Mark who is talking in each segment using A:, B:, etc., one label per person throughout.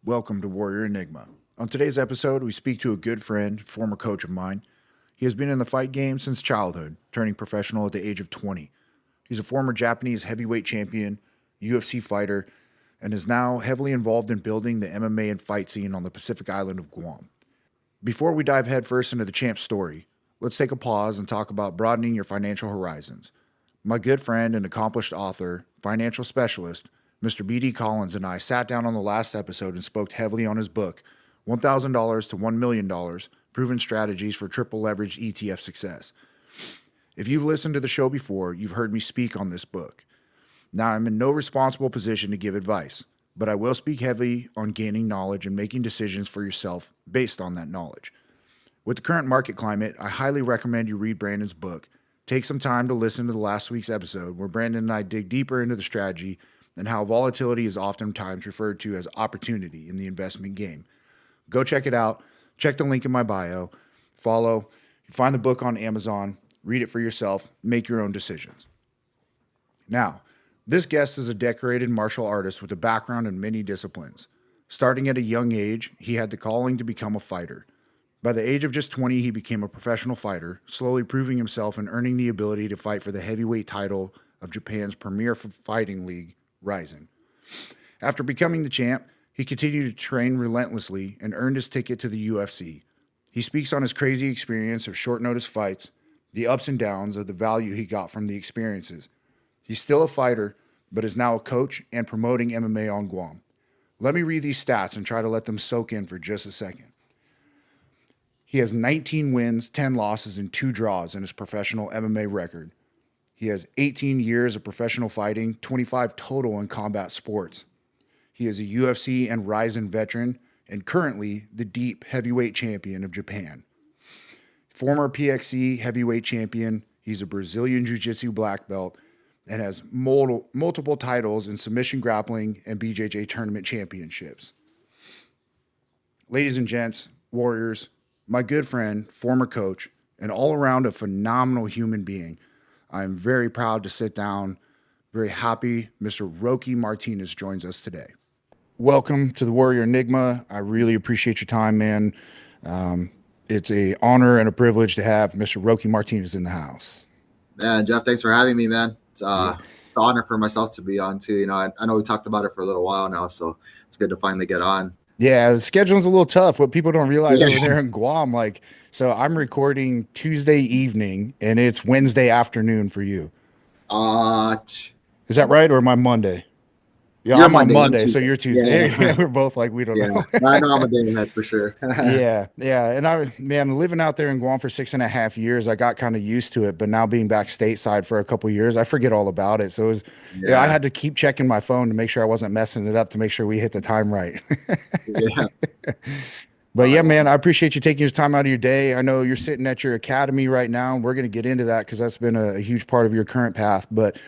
A: Welcome to Warrior Enigma. On today's episode, we speak to a good friend, former coach of mine. He has been in the fight game since childhood, turning professional at the age of 20. He's a former Japanese heavyweight champion, UFC fighter, and is now heavily involved in building the MMA and fight scene on the Pacific Island of Guam. Before we dive headfirst into the champ's story, let's take a pause and talk about broadening your financial horizons. My good friend and accomplished author, financial specialist, Mr. B.D. Collins and I sat down on the last episode and spoke heavily on his book, $1,000 to $1 million, Proven Strategies for Triple Leveraged ETF Success. If you've listened to the show before, you've heard me speak on this book. Now, I'm in no responsible position to give advice, but I will speak heavily on gaining knowledge and making decisions for yourself based on that knowledge. With the current market climate, I highly recommend you read Brandon's book. Take some time to listen to the last week's episode where Brandon and I dig deeper into the strategy and how volatility is oftentimes referred to as opportunity in the investment game. Go check it out. Check the link in my bio. Follow. Find the book on Amazon. Read it for yourself. Make your own decisions. Now, this guest is a decorated martial artist with a background in many disciplines. Starting at a young age, he had the calling to become a fighter. By the age of just 20, he became a professional fighter, slowly proving himself and earning the ability to fight for the heavyweight title of Japan's premier fighting league, Rizin. After becoming the champ, he continued to train relentlessly and earned his ticket to the UFC. He speaks on his crazy experience of short notice fights, the ups and downs of the value he got from the experiences. He's still a fighter, but is now a coach and promoting MMA on Guam. Let me read these stats and try to let them soak in for just a second. He has 19 wins, 10 losses, and 2 draws in his professional MMA record. He has 18 years of professional fighting, 25 total in combat sports. He is a UFC and Rizin veteran and currently the deep heavyweight champion of Japan. Former PXC heavyweight champion, he's a Brazilian Jiu-Jitsu black belt and has multiple titles in submission grappling and BJJ tournament championships. Ladies and gents, warriors, my good friend, former coach, and all around a phenomenal human being, I'm very proud to sit down, very happy Mr. Roque Martinez joins us today. Welcome to the Warrior Enigma. I really appreciate your time, man. It's an honor and a privilege to have Mr. Roque Martinez in the house.
B: Man, Jeff, thanks for having me, man. It's an honor for myself to be on too. You know, I know we talked about it for a little while now, so it's good to finally get on.
A: Yeah, the scheduling's a little tough. What people don't realize over there in Guam, so I'm recording Tuesday evening and it's Wednesday afternoon for you. Is that right? Or am I Monday? Yeah, I'm on Monday, so you're Tuesday. Yeah. We're both like, we don't know.
B: I know I'm a day ahead for sure.
A: Yeah. And living out there in Guam for 6.5 years, I got kind of used to it. But now being back stateside for a couple of years, I forget all about it. So I had to keep checking my phone to make sure I wasn't messing it up, to make sure we hit the time right. But yeah, man, I appreciate you taking your time out of your day. I know you're sitting at your academy right now, and we're going to get into that because that's been a huge part of your current path. But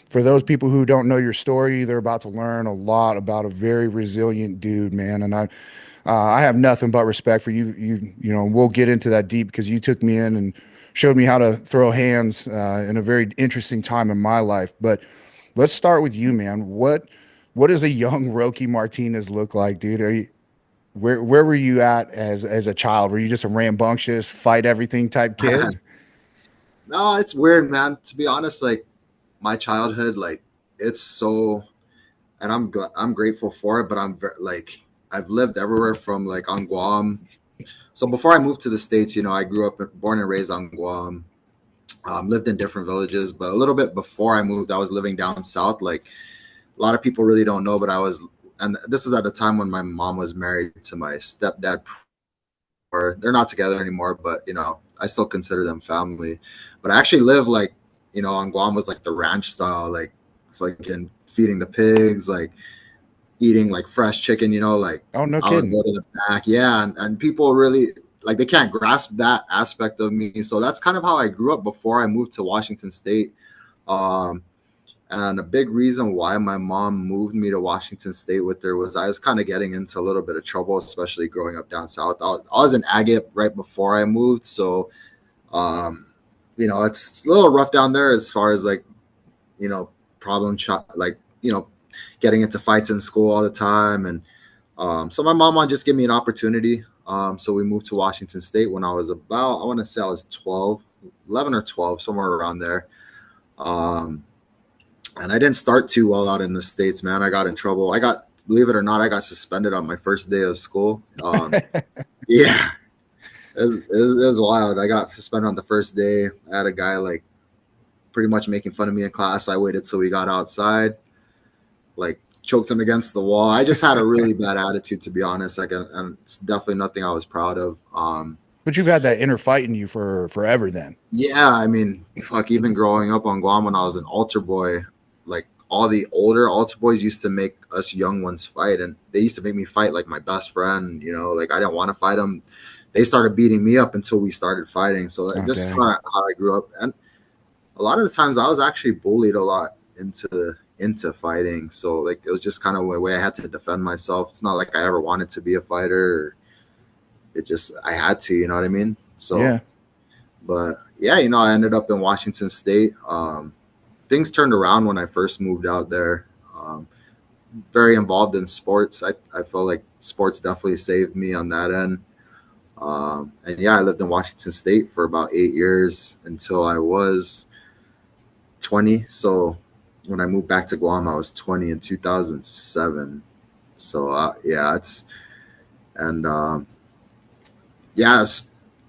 A: for those people who don't know your story, they're about to learn a lot about a very resilient dude, man. And I have nothing but respect for you. You know, we'll get into that deep because you took me in and showed me how to throw hands in a very interesting time in my life. But let's start with you, man. What does a young Roque Martinez look like, dude? Where were you at as a child? Were you just a rambunctious, fight everything type kid?
B: No, it's weird, man. To be honest, like my childhood, like it's so, and I'm grateful for it. But I've lived everywhere from like on Guam. So before I moved to the States, you know, I grew up, born and raised on Guam. Lived in different villages, but a little bit before I moved, I was living down south. Like a lot of people really don't know, but and this is at the time when my mom was married to my stepdad. Or they're not together anymore, but you know, I still consider them family. But I actually live like, you know, on Guam was like the ranch style, like fucking feeding the pigs, like eating like fresh chicken, you know, like
A: oh no
B: I
A: kidding.
B: would go to the back, yeah, and people really like they can't grasp that aspect of me. So that's kind of how I grew up before I moved to Washington State. And a big reason why my mom moved me to Washington State with her was I was kind of getting into a little bit of trouble, especially growing up down south. I was in Agate right before I moved, so you know, it's a little rough down there as far as like, you know, like, you know, getting into fights in school all the time. And So my mom wanted to just give me an opportunity. So we moved to Washington State when I was about, I want to say I was 12, 11 or 12, somewhere around there. Um, and I didn't start too well out in the States, man. I got in trouble. Believe it or not, I got suspended on my first day of school. Yeah, it was wild. I got suspended on the first day. I had a guy like pretty much making fun of me in class. I waited till we got outside, like choked him against the wall. I just had a really bad attitude, to be honest. And it's definitely nothing I was proud of.
A: But you've had that inner fight in you for forever then.
B: Yeah, I mean, fuck, even growing up on Guam when I was an altar boy, like all the older altar boys used to make us young ones fight, and they used to make me fight like my best friend. Like I didn't want to fight them. They started beating me up until we started fighting. So this is how I grew up, and a lot of the times I was actually bullied a lot into fighting. So like it was just kind of a way I had to defend myself. It's not like I ever wanted to be a fighter. It just I had to, you know what I mean? So
A: yeah.
B: But yeah, I ended up in Washington State. Things turned around when I first moved out there. Very involved in sports. I feel like sports definitely saved me on that end. And yeah, I lived in Washington State for about 8 years until I was 20. So when I moved back to Guam, I was 20 in 2007. So yeah, it's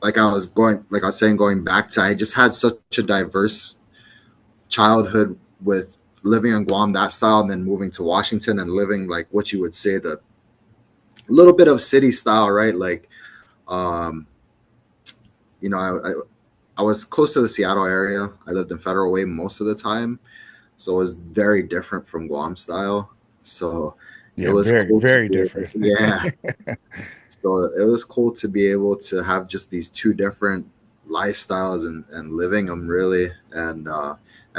B: like I was saying, going back to, I just had such a diverse childhood with living in Guam, that style, and then moving to Washington and living like what you would say the little bit of city style, right? Like, um, I was close to the Seattle area. I lived in Federal Way most of the time. So it was very different from Guam style. So it
A: Yeah,
B: was
A: very,
B: cool to
A: very
B: be,
A: different.
B: yeah. So it was cool to be able to have just these two different lifestyles and living them really, and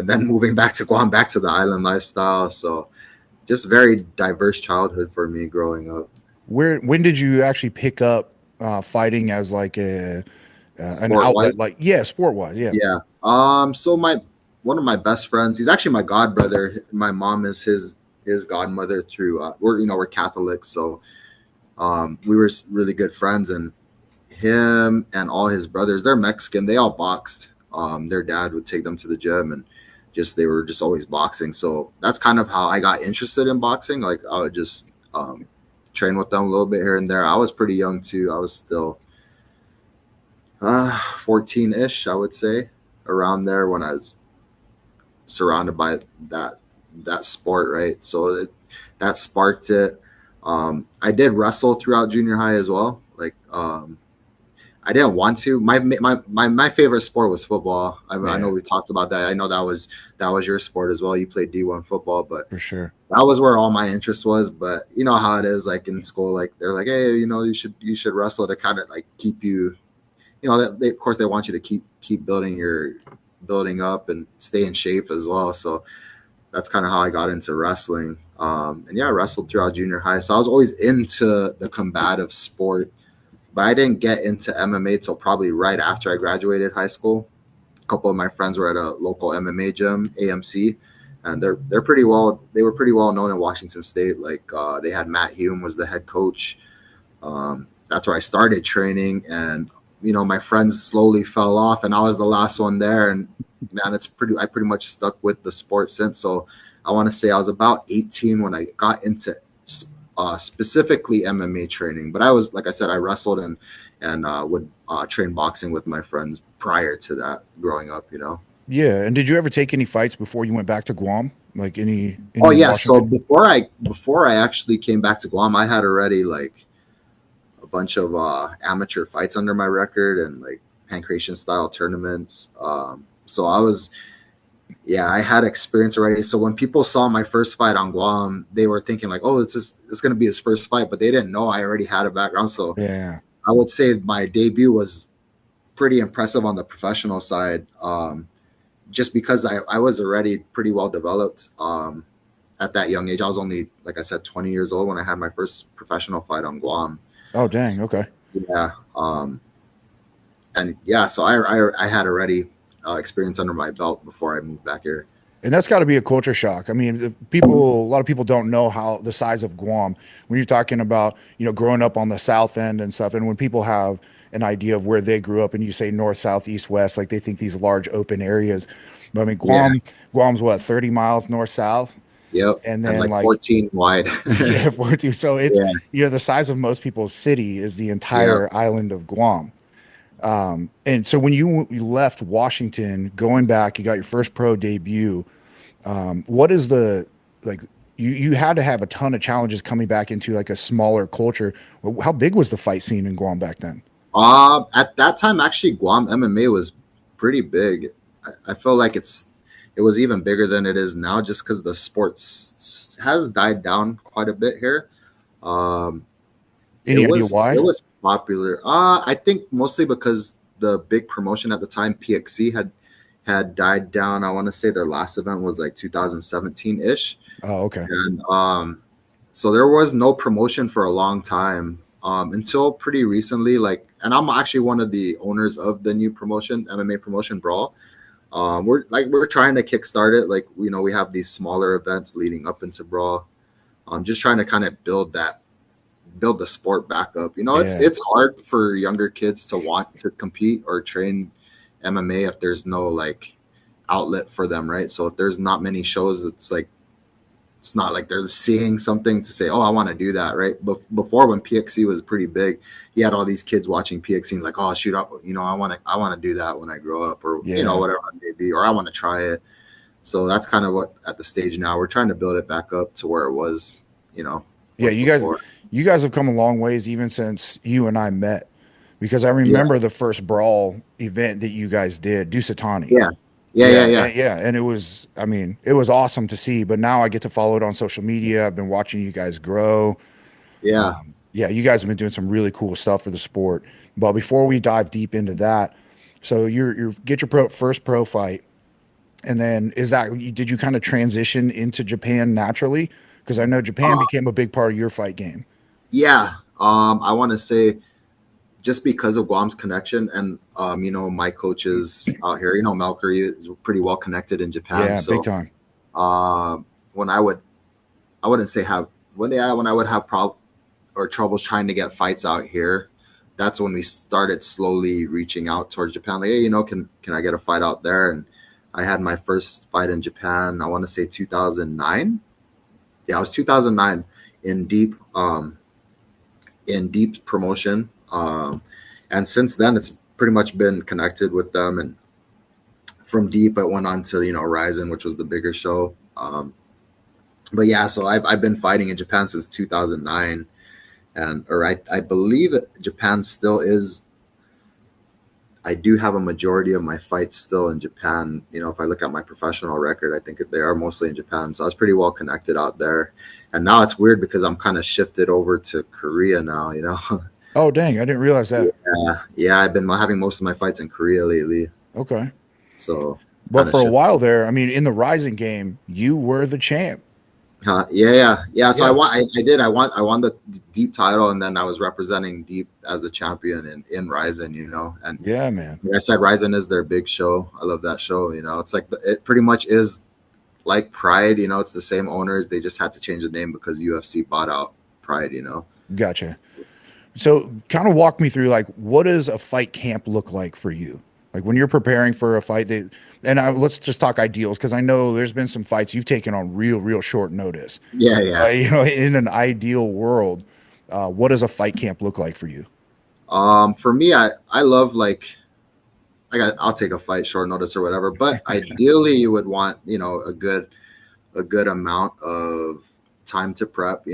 B: then moving back to Guam, back to the island lifestyle. So just very diverse childhood for me growing up.
A: When did you actually pick up fighting as like an
B: Sport wise,
A: outlet? Like, yeah, sport wise, yeah,
B: yeah. So my one of my best friends, he's actually my god brother. My mom is his godmother through. We're Catholics, so we were really good friends, and him and all his brothers, they're Mexican. They all boxed. Their dad would take them to the gym, and they were just always boxing. So that's kind of how I got interested in boxing. Like I would just train with them a little bit here and there. I was pretty young too. I was still 14-ish, I would say, around there when I was surrounded by that sport, right? So that sparked it. I did wrestle throughout junior high as well. Like I didn't want to. My favorite sport was football. I know we talked about that. I know that was your sport as well. You played D1 football, but
A: for sure.
B: that was where all my interest was. But you know how it is, like in school, like they're like, hey, you should wrestle to kind of like keep you, of course they want you to keep building up and stay in shape as well. So that's kind of how I got into wrestling. And yeah, I wrestled throughout junior high. So I was always into the combative sport, but I didn't get into MMA till probably right after I graduated high school. A couple of my friends were at a local MMA gym, AMC, and they were pretty well known in Washington State. Like they had Matt Hume was the head coach. That's where I started training, and my friends slowly fell off, and I was the last one there. And man, I pretty much stuck with the sport since. So I want to say I was about 18 when I got into specifically MMA training. But I was, like I said, I wrestled and would train boxing with my friends prior to that growing up.
A: Yeah. And did you ever take any fights before you went back to Guam? Like any
B: Oh yeah. So
A: Washington?
B: before I actually came back to Guam, I had already like a bunch of amateur fights under my record and like pancration style tournaments. So I had experience already. So when people saw my first fight on Guam, they were thinking like, oh, it's going to be his first fight, but they didn't know I already had a background. So
A: Yeah.
B: I would say my debut was pretty impressive on the professional side. Just because I was already pretty well developed at that young age. I was only, like I said, 20 years old when I had my first professional fight on Guam.
A: Oh, dang. Okay.
B: Yeah. And yeah, so I had already experience under my belt before I moved back here.
A: And that's got to be a culture shock. I mean, a lot of people don't know how the size of Guam. When you're talking about, growing up on the south end and stuff, and when people have an idea of where they grew up, and you say north, south, east, west, like they think these large open areas. But I mean,
B: Yeah.
A: Guam's what, 30 miles north south,
B: Yep.
A: and
B: And
A: then
B: like
A: like
B: 14 wide.
A: yeah, 14. So it's
B: Yeah.
A: the size of most people's city is the
B: Yeah.
A: entire island of Guam. And so when you left Washington, going back, you got your first pro debut. What is the like? You had to have a ton of challenges coming back into like a smaller culture. How big was the fight scene in Guam back then?
B: At that time, actually, Guam MMA was pretty big. I feel like it was even bigger than it is now, just because the sports has died down quite a bit here. Um,
A: Any idea
B: it
A: why?
B: was popular. I think mostly because the big promotion at the time, PXC, had died down. I want to say their last event was like 2017 ish,
A: Oh, okay.
B: and so there was no promotion for a long time until pretty recently. Like, and I'm actually one of the owners of the new promotion, MMA promotion, Brawl. We're trying to kickstart it. Like, we have these smaller events leading up into Brawl. Just trying to kind of build the sport back up.
A: Yeah,
B: It's hard for younger kids to want to compete or train MMA if there's no like outlet for them, right? So if there's not many shows, it's not like they're seeing something to say, oh, I want to do that, right? But before, when PXC was pretty big, you had all these kids watching PXC and like, oh, shoot up, I want to do that when I grow up, or
A: yeah.
B: whatever it may be, or I want to try it. So that's kind of what at the stage now we're trying to build it back up to where it was,
A: Yeah,
B: was before.
A: you guys have come a long ways even since you and I met, because I
B: Yeah,
A: remember the first brawl event that you guys did, Dusatani.
B: yeah, yeah, yeah,
A: Yeah,
B: yeah,
A: yeah, and it was, I mean, it was awesome to see. But now I get to follow it on social media. I've been watching you guys grow.
B: yeah.
A: Yeah, you guys have been doing some really cool stuff for the sport. But before we dive deep into that, so you get your first pro fight, and then did you kind of transition into Japan naturally? Because I know Japan
B: Uh,
A: became a big part of your fight game.
B: yeah. I want to say, just because of Guam's connection and my coaches out here, Malkuri is pretty well connected in Japan.
A: Yeah, big
B: So
A: time.
B: when I wouldn't say have when I would have or troubles trying to get fights out here, that's when we started slowly reaching out towards Japan. Like, hey, can I get a fight out there? And I had my first fight in Japan. I want to say 2009. Yeah, it was 2009 in deep promotion. And since then, it's pretty much been connected with them. And from deep, it went on to Rizin, which was the bigger show. But yeah, so I've been fighting in Japan since 2009, I believe Japan still is. I do have a majority of my fights still in Japan. If I look at my professional record, I think they are mostly in Japan. So I was pretty well connected out there. And now it's weird because I'm kind of shifted over to Korea now.
A: Oh, dang, I didn't realize that.
B: Yeah, I've been having most of my fights in Korea lately.
A: Okay.
B: So it's
A: But
B: kind of
A: for a
B: shifted.
A: while there, I mean, in the Rising game, you were the champ.
B: Yeah. So
A: Yeah.
B: I won the deep title, and then I was representing deep as a champion in Rizin, and
A: Yeah, man.
B: like I said, Rizin is their big show. I love that show. It's like it pretty much is like Pride. It's the same owners. They just had to change the name because UFC bought out Pride.
A: Gotcha. So kind of walk me through like what does a fight camp look like for you? Like when you're preparing for a fight let's just talk ideals because I know there's been some fights you've taken on real short notice.
B: Yeah, yeah.
A: In an ideal world, what does a fight camp look like for you?
B: For me, I love like I'll take a fight short notice or whatever, but ideally you would want a good amount of time to prep.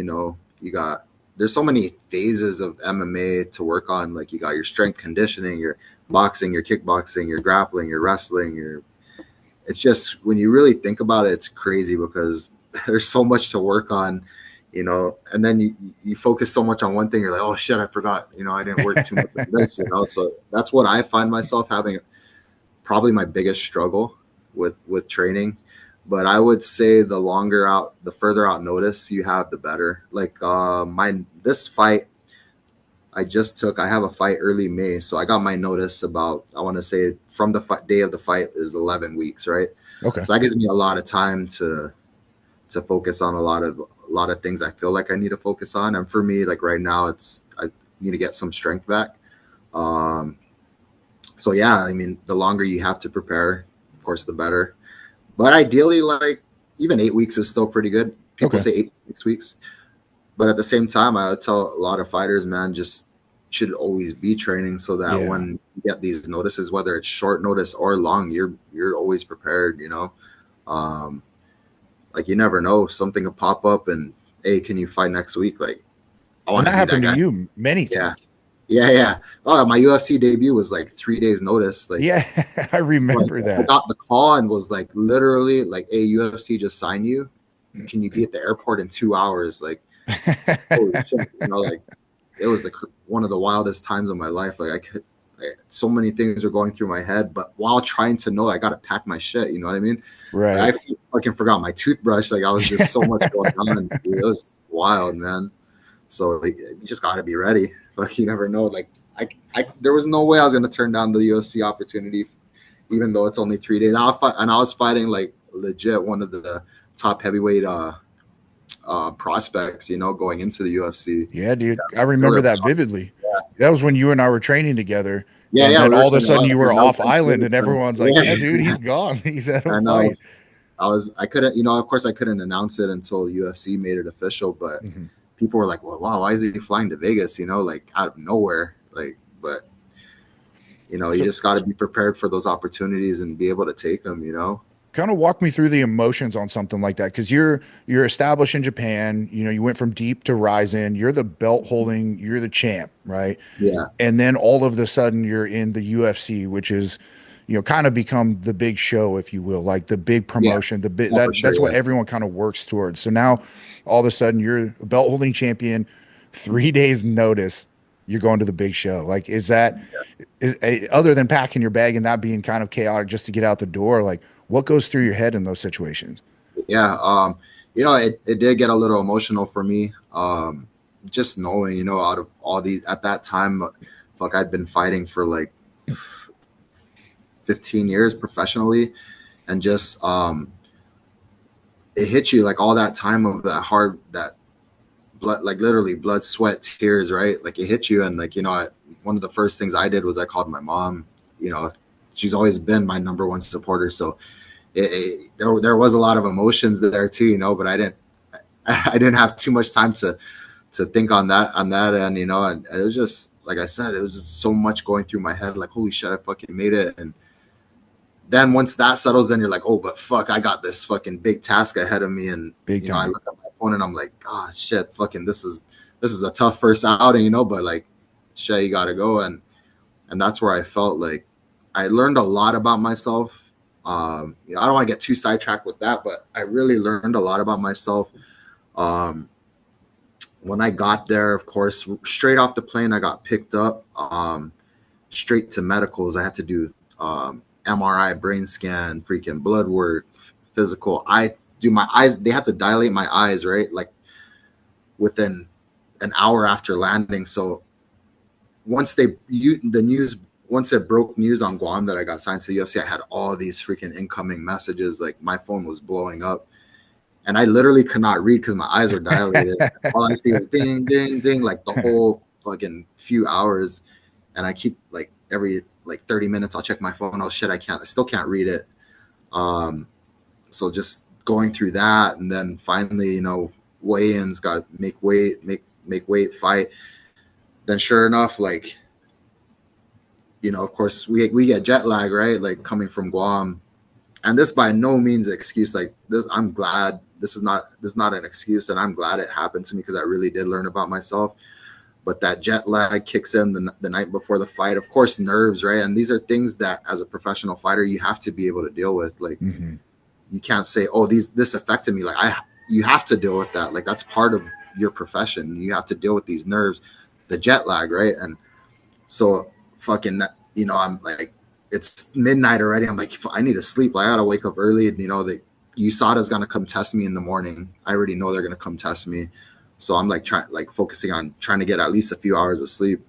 B: There's so many phases of MMA to work on. Like, you got your strength conditioning, your boxing, your kickboxing, your grappling, your wrestling, it's just, when you really think about it, it's crazy because there's so much to work on, and then you focus so much on one thing. You're like, oh shit, I forgot, I didn't work too much on this, so that's what I find myself having probably my biggest struggle with training. But I would say the further out notice you have, the better. Like, this fight I have a fight early May, so I got my notice about, I want to say, from the day of the fight is 11 weeks, right?
A: Okay.
B: So that gives me a lot of time to focus on a lot of things I feel like I need to focus on. And for me, like right now, I need to get some strength back. So yeah, I mean, the longer you have to prepare, of course, the better. But ideally, like even 8 weeks is still pretty good. People say 8 to 6 weeks, but at the same time, I would tell a lot of fighters, man, just should always be training so that when you get these notices, whether it's short notice or long, you're always prepared. You know, like you never know, something could pop up and hey, can you fight next week? Like I want
A: And
B: to
A: that
B: be that
A: happened
B: guy.
A: to you many
B: Yeah.
A: times.
B: Yeah. Oh, my UFC debut was like 3 days notice. Like,
A: Yeah, I remember
B: like,
A: that.
B: I got the call and was like, literally, like, hey, UFC just signed you. Can you be at the airport in 2 hours? Like, holy shit, you know, like it was one of the wildest times of my life. Like, so many things were going through my head, but while trying to know, I got to pack my shit. You know what I mean?
A: Right.
B: Like, I fucking forgot my toothbrush. Like, I was just so much going on. Dude. It was wild, man. So like, you just got to be ready. Like you never know. Like there was no way I was gonna turn down the UFC opportunity, even though it's only 3 days. I was fighting like legit one of the top heavyweight prospects, you know, going into the UFC.
A: Yeah, dude. I remember that vividly.
B: Yeah.
A: That was when you and I were training together.
B: Yeah,
A: And
B: yeah.
A: then
B: We were
A: all of a
B: training
A: sudden you were
B: that
A: off
B: was
A: island and everyone's like, yeah, dude, he's gone. He's at a
B: I know.
A: fight.
B: I couldn't, you know, of course I couldn't announce it until UFC made it official, but people were like, well, wow, why is he flying to Vegas? You know, like out of nowhere. Like, but you know, you just got to be prepared for those opportunities and be able to take them, you know?
A: Kind of walk me through the emotions on something like that. Cause you're established in Japan, you know, you went from deep to Rizin, you're the belt holding, you're the champ, right?
B: Yeah.
A: And then all of a sudden you're in the UFC, which is, you know, kind of become the big show, if you will, like the big promotion, the big, that's what everyone kind of works towards. So now all of a sudden you're a belt holding champion, 3 days notice, you're going to the big show. Like, is that, other than packing your bag and that being kind of chaotic just to get out the door, like what goes through your head in those situations?
B: Yeah. You know, it did get a little emotional for me. Just knowing, you know, out of all these at that time, fuck, I'd been fighting for like 15 years professionally, and just it hits you like all that time of that blood, like literally blood, sweat, tears, right? Like it hits you, and like, you know, one of the first things I did was I called my mom. You know, she's always been my number one supporter, so there was a lot of emotions there too, you know, but I didn't have too much time to think on that end, you know, and it was just like I said, it was just so much going through my head, like holy shit, I fucking made it. And then once that settles, then you're like, oh, but fuck, I got this fucking big task ahead of me. And you know, I look at my opponent, I'm like, oh shit, fucking this is a tough first outing, you know, but like shit, you gotta go. And that's where I felt like I learned a lot about myself. You know, I don't want to get too sidetracked with that, but I really learned a lot about myself. When I got there, of course, straight off the plane, I got picked up straight to medicals. I had to do MRI, brain scan, freaking blood work, physical. I do my eyes. They had to dilate my eyes, right? Like within an hour after landing. So once once it broke news on Guam that I got signed to the UFC, I had all these freaking incoming messages. Like my phone was blowing up, and I literally could not read because my eyes were dilated. All I see is ding, ding, ding, like the whole fucking few hours. And I keep like every like 30 minutes, I'll check my phone. Oh shit, I still can't read it. So just going through that, and then finally, you know, weigh-ins, got to make weight, fight. Then sure enough, like, you know, of course we get jet lag, right? Like coming from Guam, and this by no means an excuse. Like this, I'm glad this is not an excuse, and I'm glad it happened to me because I really did learn about myself. But that jet lag kicks in the night before the fight. Of course, nerves, right? And these are things that as a professional fighter, you have to be able to deal with. Like you can't say, oh, this affected me. Like you have to deal with that. Like that's part of your profession. You have to deal with these nerves, the jet lag, right? And so fucking, you know, I'm like, it's midnight already. I'm like, I need to sleep. I gotta wake up early. You know, the USADA's gonna come test me in the morning. I already know they're gonna come test me. So I'm like focusing on trying to get at least a few hours of sleep.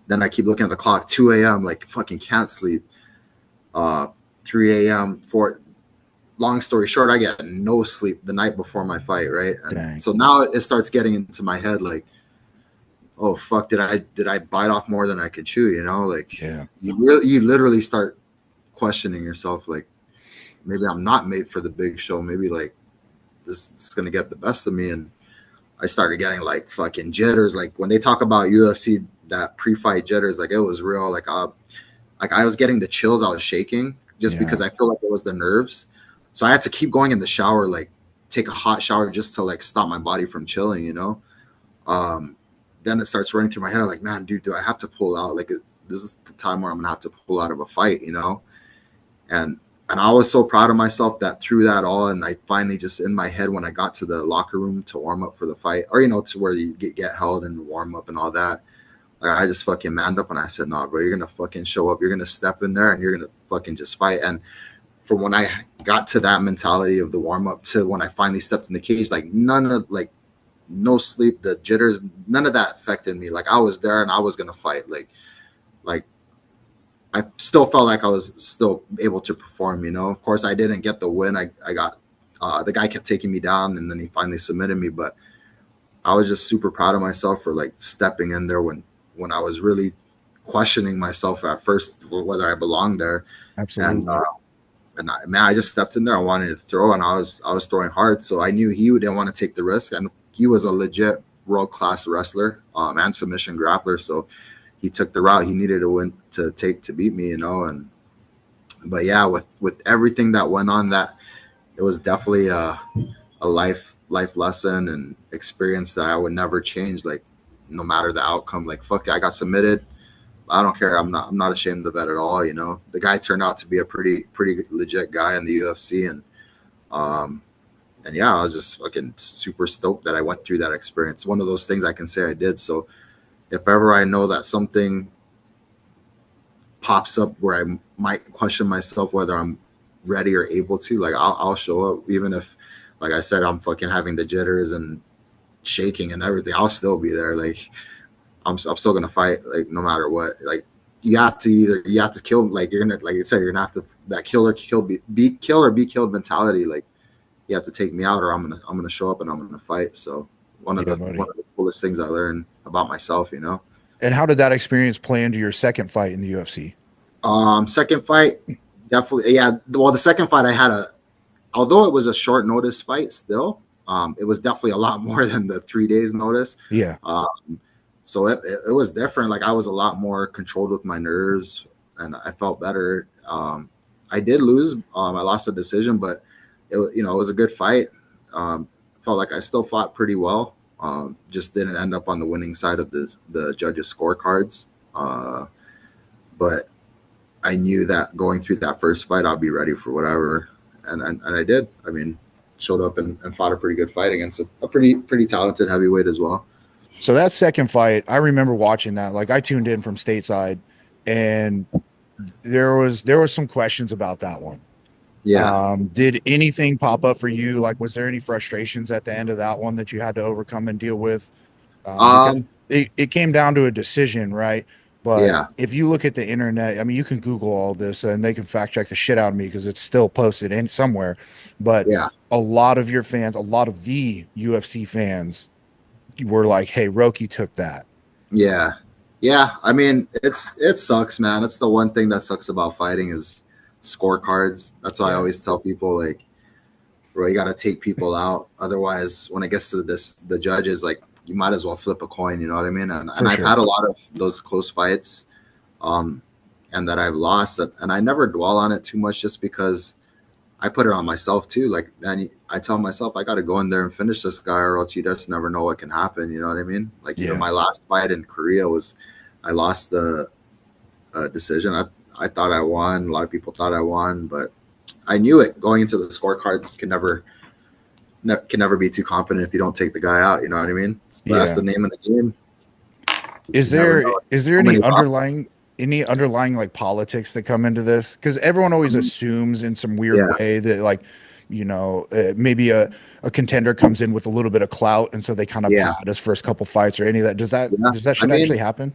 B: Then I keep looking at the clock, 2 a.m. like fucking can't sleep. 3 a.m. 4. long story short, I get no sleep the night before my fight, right? And
A: Dang.
B: so now it starts getting into my head like, oh fuck, did I bite off more than I could chew? You know, like
A: Yeah.
B: you literally start questioning yourself, like maybe I'm not made for the big show. Maybe like this is gonna get the best of me. And I started getting like fucking jitters. Like when they talk about UFC, that pre-fight jitters, like it was real. Like I was getting the chills. I was shaking just because I feel like it was the nerves. So I had to keep going in the shower, like take a hot shower just to like stop my body from chilling, you know? Then it starts running through my head. I'm like, man, dude, do I have to pull out? Like this is the time where I'm gonna have to pull out of a fight, you know? And I was so proud of myself that through that all, and I finally just in my head when I got to the locker room to warm up for the fight, or you know, to where you get held and warm up and all that. Like I just fucking manned up and I said, "No, bro, you're gonna fucking show up. You're gonna step in there and you're gonna fucking just fight." And from when I got to that mentality of the warm up to when I finally stepped in the cage, like no sleep, the jitters, none of that affected me. Like I was there and I was gonna fight. Like I still felt like I was still able to perform. You know, of course I didn't get the win. I got the guy kept taking me down and then he finally submitted me, but I was just super proud of myself for like stepping in there when I was really questioning myself at first whether I belonged there.
A: Absolutely.
B: Man, I just stepped in there. I wanted to throw, and I was throwing hard. So I knew he didn't want to take the risk, and he was a legit world class wrestler and submission grappler. So he took the route he needed to win to beat me, you know. And but yeah, with everything that went on, that it was definitely a life lesson and experience that I would never change. Like no matter the outcome, like fuck it, I got submitted. I don't care. I'm not ashamed of that at all. You know, the guy turned out to be a pretty legit guy in the UFC, and yeah, I was just fucking super stoked that I went through that experience. One of those things I can say I did. So if ever I know that something pops up where I might question myself whether I'm ready or able to, like I'll show up, even if, like I said, I'm fucking having the jitters and shaking and everything. I'll still be there. Like I'm still gonna fight, like no matter what. Like you have to kill, like you're gonna, like you said, you're gonna have to that be killed mentality. Like you have to take me out, or I'm gonna show up and I'm gonna fight. So one of the coolest things I learned about myself, you know.
A: And how did that experience play into your second fight in the UFC?
B: Second fight, definitely, yeah. Well, the second fight I had although it was a short notice fight, still, it was definitely a lot more than the 3 days notice.
A: Yeah.
B: So it was different. Like I was a lot more controlled with my nerves and I felt better. I did lose. I lost a decision, but it was a good fight. Felt like I still fought pretty well. Just didn't end up on the winning side of the judges' scorecards. But I knew that going through that first fight, I'll be ready for whatever. And I did. I mean, showed up and fought a pretty good fight against a pretty talented heavyweight as well.
A: So that second fight, I remember watching that. Like I tuned in from stateside, and there was some questions about that one.
B: Yeah.
A: Did anything pop up for you? Like, was there any frustrations at the end of that one that you had to overcome and deal with? Because it came down to a decision, right? But
B: yeah.
A: if you look at the internet, I mean, you can Google all this and they can fact check the shit out of me because it's still posted in somewhere. But
B: yeah,
A: a lot of your fans, a lot of the UFC fans were like, hey, Roque took that.
B: Yeah. Yeah. I mean, it sucks, man. It's the one thing that sucks about fighting is scorecards. That's why I always tell people, like, bro, you got to take people out. Otherwise, when it gets to the judges, like, you might as well flip a coin. You know what I mean? And I've had a lot of those close fights, and that I've lost. And I never dwell on it too much just because I put it on myself too. Like, man, I tell myself I got to go in there and finish this guy, or else you just never know what can happen. You know what I mean? Like, you know, my last fight in Korea I lost the decision. I thought I won. A lot of people thought I won, but I knew it going into the scorecards. You can never be too confident if you don't take the guy out. You know what I mean? That's the name of the game.
A: Is there any underlying like politics that come into this? Because everyone always assumes in some weird way that, like, you know, maybe a contender comes in with a little bit of clout, and so they kind of pad his first couple fights or any of that. Does that shit actually happen?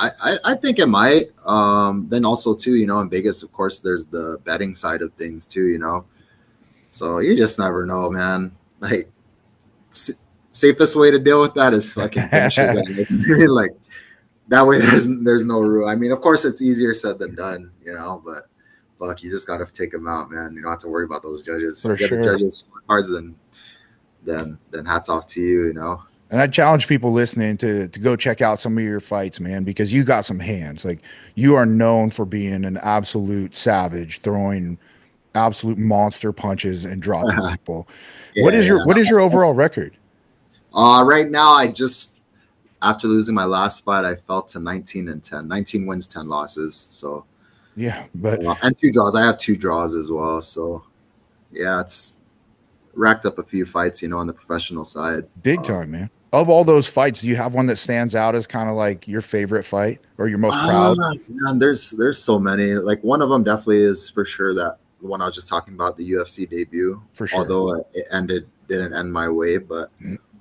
B: I think it might. Then also too, you know, in Vegas, of course, there's the betting side of things too. You know, So you just never know, man. Like safest way to deal with that is fucking finish your guy. Like that way there's no rule. I mean, of course it's easier said than done, but fuck, you just gotta take them out, man. You don't have to worry about those judges.
A: For
B: Get
A: sure.
B: the judges cards, then hats off to you.
A: And I challenge people listening to go check out some of your fights, man, because you got some hands. Like, you are known for being an absolute savage, throwing absolute monster punches and dropping people. What is your overall record?
B: Right now, after losing my last fight, I fell to 19-10, 19 wins, 10 losses. So
A: yeah, but
B: and 2 draws. I have 2 draws as well. So yeah, it's racked up a few fights, on the professional side.
A: Big time, man. Of all those fights, do you have one that stands out as kind of like your favorite fight or your most proud?
B: Man, there's so many. Like, one of them definitely is for sure that the one I was just talking about, the UFC debut.
A: For sure.
B: Although it didn't end my way, but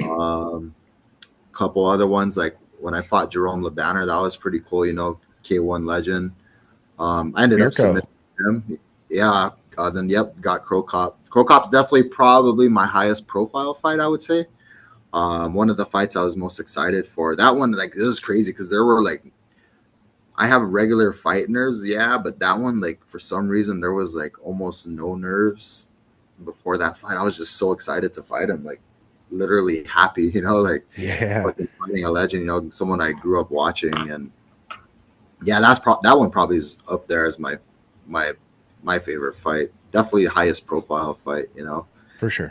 B: a couple other ones, like when I fought Jerome LeBanner, that was pretty cool. K1 legend. I ended up submitting him. Yeah. Then got Crow Cop. Crow Cop definitely probably my highest profile fight, I would say. One of the fights I was most excited for. That one, like, it was crazy because there were like, I have regular fight nerves, yeah, but that one, like, for some reason, there was like almost no nerves before that fight. I was just so excited to fight him, like literally happy, like fucking fighting a legend, someone I grew up watching, and yeah, that one probably is up there as my favorite fight. Definitely the highest profile fight,
A: For sure.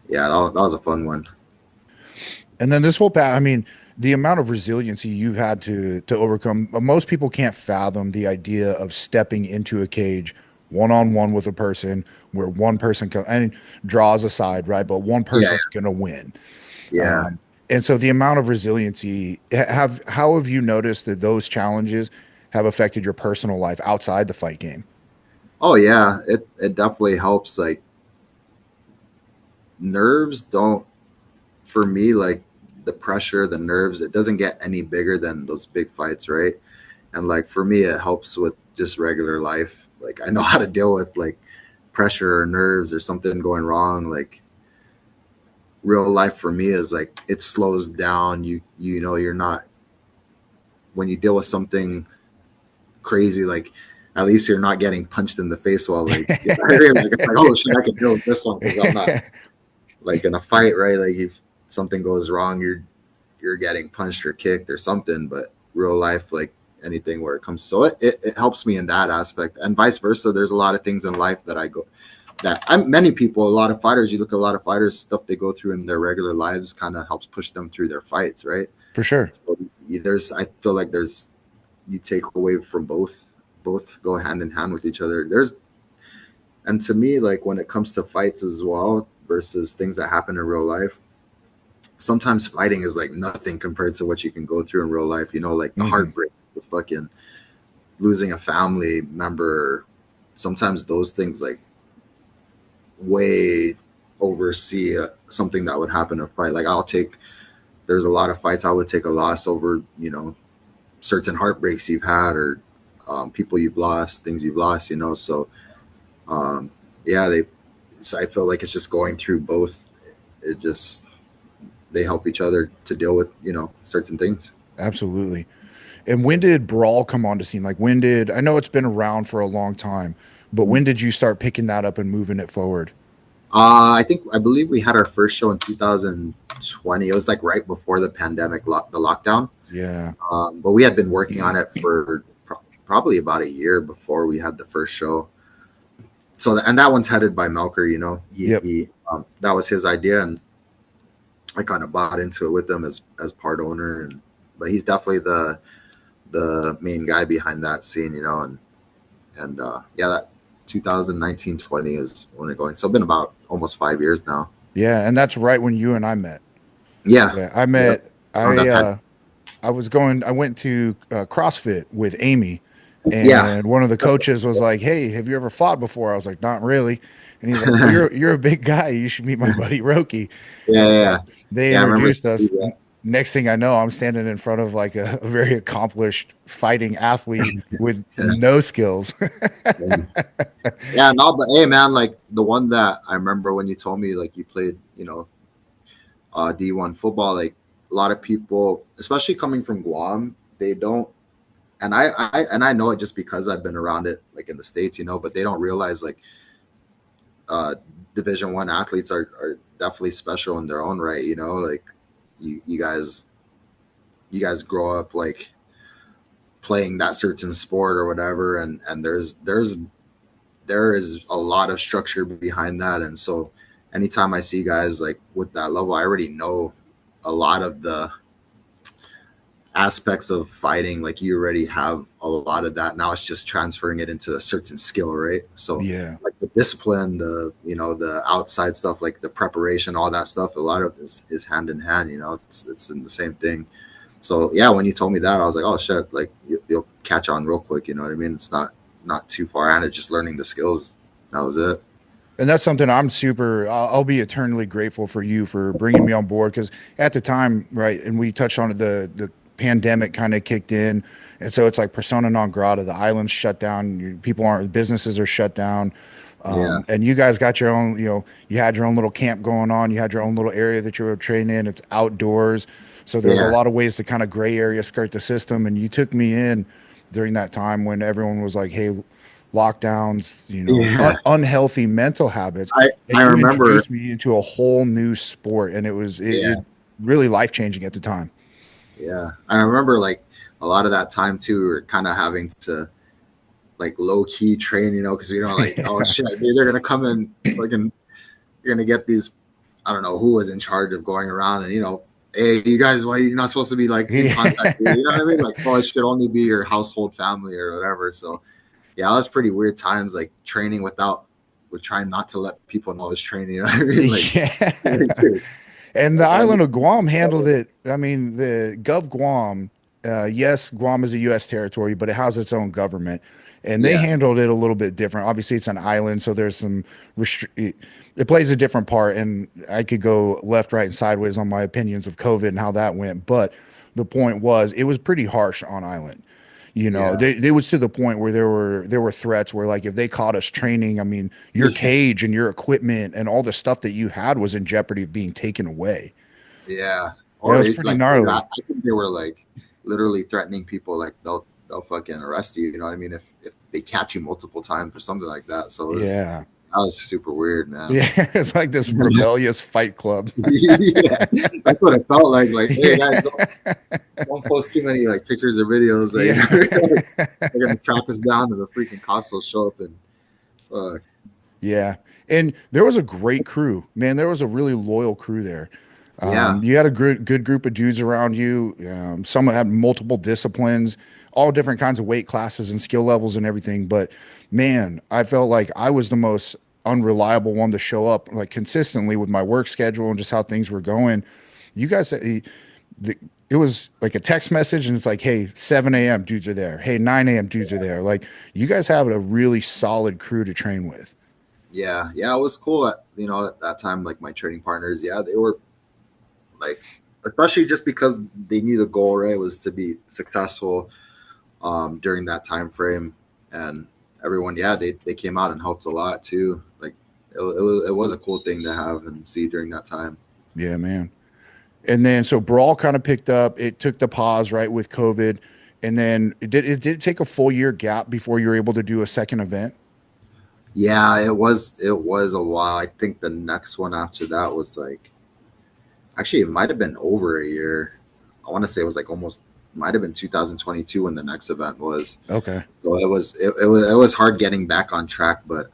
B: Yeah, that was a fun one.
A: And then this whole path, I mean, the amount of resiliency you've had to overcome, most people can't fathom the idea of stepping into a cage one-on-one with a person where one person and draws aside, right? But one person's going to win.
B: Yeah.
A: And so the amount of resiliency, how have you noticed that those challenges have affected your personal life outside the fight game?
B: Oh yeah, it definitely helps. Like, nerves don't, for me, like the pressure, the nerves, it doesn't get any bigger than those big fights, right? And like, for me, it helps with just regular life. Like, I know how to deal with like pressure or nerves or something going wrong. Like, real life for me is like, it slows down. You're not, when you deal with something crazy, like, at least you're not getting punched in the face while like, oh shit, I can deal with this one because I'm not like in a fight, right? Like, if something goes wrong, you're getting punched or kicked or something. But real life, like anything where it comes, so it helps me in that aspect, and vice versa. There's a lot of things in life that many people, a lot of fighters, you look at a lot of fighters, stuff they go through in their regular lives kind of helps push them through their fights, right?
A: For sure.
B: So I feel like you take away from both go hand in hand with each other. And to me, like, when it comes to fights as well versus things that happen in real life, sometimes fighting is like nothing compared to what you can go through in real life, like the heartbreak, the fucking losing a family member. Sometimes those things like way oversee something that would happen in a fight. Like, there's a lot of fights I would take a loss over, certain heartbreaks you've had, or people you've lost, things you've lost, so I feel like it's just going through both. They help each other to deal with, certain things.
A: Absolutely. And when did Brawl come on to scene? Like, I know it's been around for a long time, but when did you start picking that up and moving it forward?
B: I believe we had our first show in 2020. It was like right before the pandemic, the lockdown.
A: Yeah.
B: But we had been working on it for probably about a year before we had the first show. So, and that one's headed by Melker, he that was his idea, and I kind of bought into it with him as part owner, but he's definitely the main guy behind that scene, and that 2019-20 is when it's going. So it's been about almost 5 years now.
A: Yeah, and that's right when you and I met.
B: Yeah,
A: I met. Yep. I went to CrossFit with Amy, and one of the coaches was like, "Hey, have you ever fought before?" I was like, "Not really." And he's like, well, "You're a big guy. You should meet my buddy Roque."
B: Yeah.
A: They introduced us. next thing I know, I'm standing in front of like a very accomplished fighting athlete with no skills.
B: Yeah. Yeah, no, but hey, man, like the one that I remember when you told me like you played, D1 football, like a lot of people, especially coming from Guam, they don't, and I know it just because I've been around it, like in the States, but they don't realize like uh, Division 1 athletes are definitely special in their own right. Like you guys grow up like playing that certain sport or whatever, and there is a lot of structure behind that. And so anytime I see guys like with that level, I already know a lot of the aspects of fighting. Like you already have a lot of that. Now it's just transferring it into a certain skill, right? So
A: Yeah.
B: like the discipline, the outside stuff, like the preparation, all that stuff, a lot of is hand in hand. It's in the same thing. So yeah, when you told me that, I was like, oh shit, like you'll catch on real quick. You know what I mean? It's not too far, and it's just learning the skills. That was it.
A: And that's something I'll be eternally grateful for you for bringing me on board. Because at the time, right, and we touched on it, the pandemic kind of kicked in. And so it's like persona non grata, the island's shut down, people aren't, businesses are shut down.
B: Yeah,
A: And you guys got your own, you had your own little camp going on. You had your own little area that you were training in. It's outdoors. So there was a
B: yeah,
A: lot of ways to kind of gray area skirt the system. And you took me in during that time when everyone was like, hey, lockdowns,
B: yeah.
A: unhealthy mental habits.
B: I
A: And
B: I
A: you
B: remember.
A: introduced me into a whole new sport. And it
B: Yeah,
A: really life changing at the time.
B: yeah. I remember like a lot of that time too. We were kind of having to like low key train, because we don't like, oh
A: Yeah.
B: shit, they're gonna come in, fucking, you're gonna get these. I don't know who was in charge of going around and hey, you guys, why you're not supposed to be like in contact? You know what I mean? Like, oh, it should only be your household family or whatever. So yeah, it was pretty weird times, like training with trying not to let people know I was training. You know what I mean? Like,
A: Yeah.
B: like, dude,
A: And the
B: like,
A: island of Guam handled it. I mean, the Gov Guam, yes, Guam is a U.S. territory, but it has its own government, and they
B: yeah,
A: handled it a little bit different. Obviously, it's an island, so there's some it plays a different part, and I could go left, right, and sideways on my opinions of COVID and how that went. But the point was, it was pretty harsh on island.
B: yeah,
A: They was to the point where there were threats where like if they caught us training, I mean, your
B: yeah,
A: cage and your equipment and all the stuff that you had was in jeopardy of being taken away.
B: yeah.
A: It
B: Or
A: was pretty
B: like, I
A: gnarly.
B: think they were like literally threatening people, like they'll fucking arrest you. You know what I mean? If they catch you multiple times or something like that. So
A: Yeah.
B: that was super weird, man.
A: Yeah. It's like this rebellious fight club.
B: Yeah, that's what it felt like. Like, hey guys,
A: Yeah.
B: don't post too many like pictures or videos. Like,
A: Yeah.
B: they're gonna track us down, and the freaking cops will show up and fuck.
A: Yeah. And there was a great crew, man. There was a really loyal crew there.
B: Yeah,
A: You had a good group of dudes around you. Some had multiple disciplines, all different kinds of weight classes and skill levels and everything. But man, I felt like I was the most unreliable one to show up like consistently with my work schedule and just how things were going. You guys, the, it was like a text message and it's like, hey, 7 a.m. dudes are there. Hey, 9 a.m. dudes are there. Like you guys have a really solid crew to train with.
B: yeah. It was cool. At that time, like my training partners, yeah, they were like, especially just because they knew the goal, right, was to be successful during that time frame, and everyone, yeah, they came out and helped a lot too. Like, it was a cool thing to have and see during that time.
A: Yeah, man. And then so Brawl kind of picked up. It took the pause right with COVID, and then it did take a full year gap before you were able to do a second event.
B: Yeah, it was a while. I think the next one after that was like, actually, it might have been over a year. I want to say it was like almost, might have been 2022 when the next event was.
A: Okay.
B: So it was hard getting back on track, but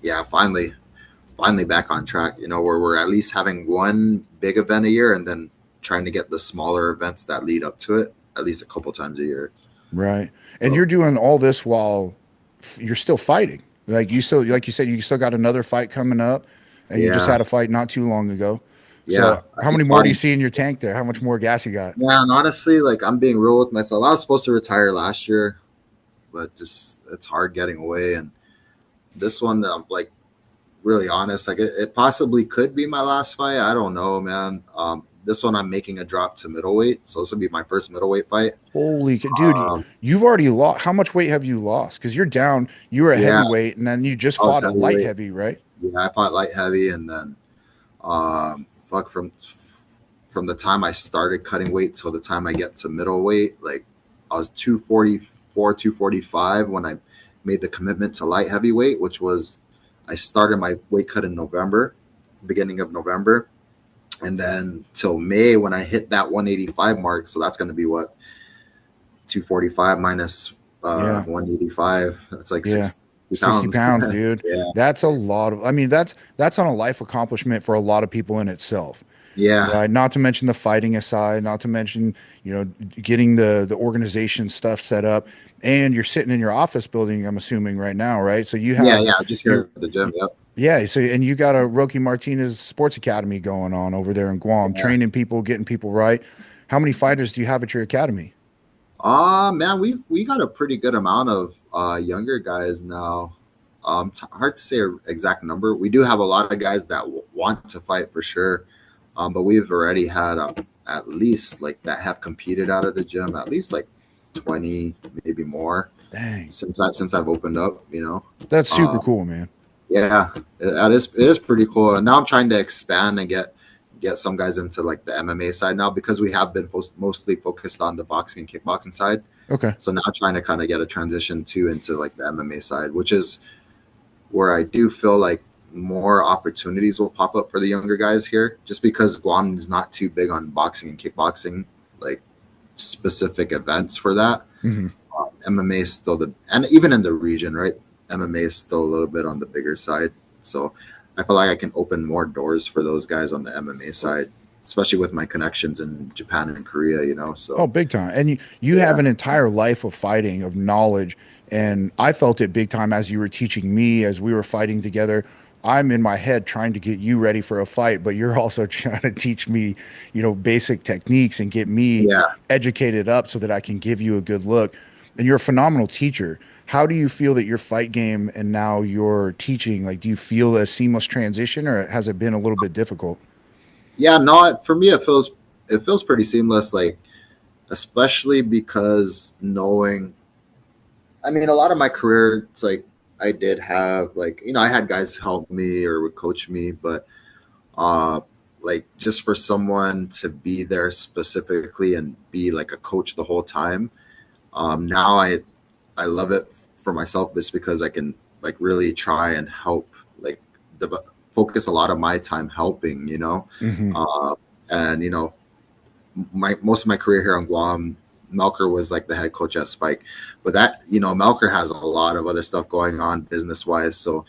B: yeah, finally back on track. Where we're at least having one big event a year, and then trying to get the smaller events that lead up to it at least a couple times a year.
A: Right. And
B: So
A: you're doing all this while you're still fighting. Like you still, like you said, you still got another fight coming up, and you just
B: yeah,
A: had a fight not too long ago.
B: yeah.
A: So
B: I
A: how many
B: just
A: more
B: fought
A: do you
B: him.
A: see in your tank there? How much more gas you got?
B: Yeah, and honestly, like I'm being real with myself. I was supposed to retire last year, but just it's hard getting away. And this one, I'm like really honest. Like it possibly could be my last fight. I don't know, man. this one I'm making a drop to middleweight, so this will be my first middleweight fight.
A: Dude, you've already lost. How much weight have you lost? Because you're down. You were a
B: Yeah,
A: heavyweight, and then you just
B: I was
A: fought a light
B: heavyweight.
A: heavy, right?
B: Yeah, I fought light heavy, and then fuck from the time I started cutting weight till the time I get to middleweight, like I was 244, 245 when I made the commitment to light heavyweight, which was I started my weight cut in November, beginning of November, and then till May when I hit that 185 mark. So that's going to be what 245 minus 185. That's like 60
A: 60
B: pounds.
A: pounds, dude.
B: Yeah,
A: That's a lot of, I mean, that's on a life accomplishment for a lot of people in itself.
B: yeah,
A: Right. Not to mention the fighting aside, not to mention, getting the organization stuff set up, and you're sitting in your office building, I'm assuming right now, right? So you
B: yeah,
A: have
B: yeah. I'm just here at the gym. Yep.
A: yeah. So, and you got a Roque Martinez Sports Academy going on over there in Guam,
B: Yeah.
A: training people, getting people right. How many fighters do you have at your academy?
B: Man, we got a pretty good amount of younger guys now. Hard to say an exact number. We do have a lot of guys that want to fight for sure, but we've already had at least like that have competed out of the gym at least like 20, maybe more.
A: Dang,
B: Since I've opened up,
A: that's super cool, man.
B: Yeah, it is pretty cool. And now I'm trying to expand and get some guys into like the MMA side now because we have been mostly focused on the boxing and kickboxing side.
A: Okay.
B: So now trying to kind of get a transition too into like the MMA side, which is where I do feel like more opportunities will pop up for the younger guys here, just because Guam is not too big on boxing and kickboxing, like specific events for that.
A: Hmm.
B: MMA is still and even in the region, right? MMA is still a little bit on the bigger side. So I feel like I can open more doors for those guys on the MMA side, especially with my connections in Japan and Korea, So
A: Oh, big time. And you have an entire life of fighting, of knowledge. And I felt it big time as you were teaching me, as we were fighting together. I'm in my head trying to get you ready for a fight, but you're also trying to teach me, basic techniques and get me
B: yeah.
A: educated up so that I can give you a good look. And you're a phenomenal teacher. How do you feel that your fight game and now your teaching, like, do you feel a seamless transition, or has it been a little bit difficult?
B: Yeah, no, for me it feels pretty seamless, like especially because knowing, I mean, a lot of my career, it's like I did have like, I had guys help me or would coach me, but uh like just for someone to be there specifically and be like a coach the whole time. Now I love it for myself just because I can like really try and help, like focus a lot of my time helping,
A: Hmm.
B: uh, and my most of my career here on Guam, Melker was like the head coach at Spike, but that Melker has a lot of other stuff going on business wise, so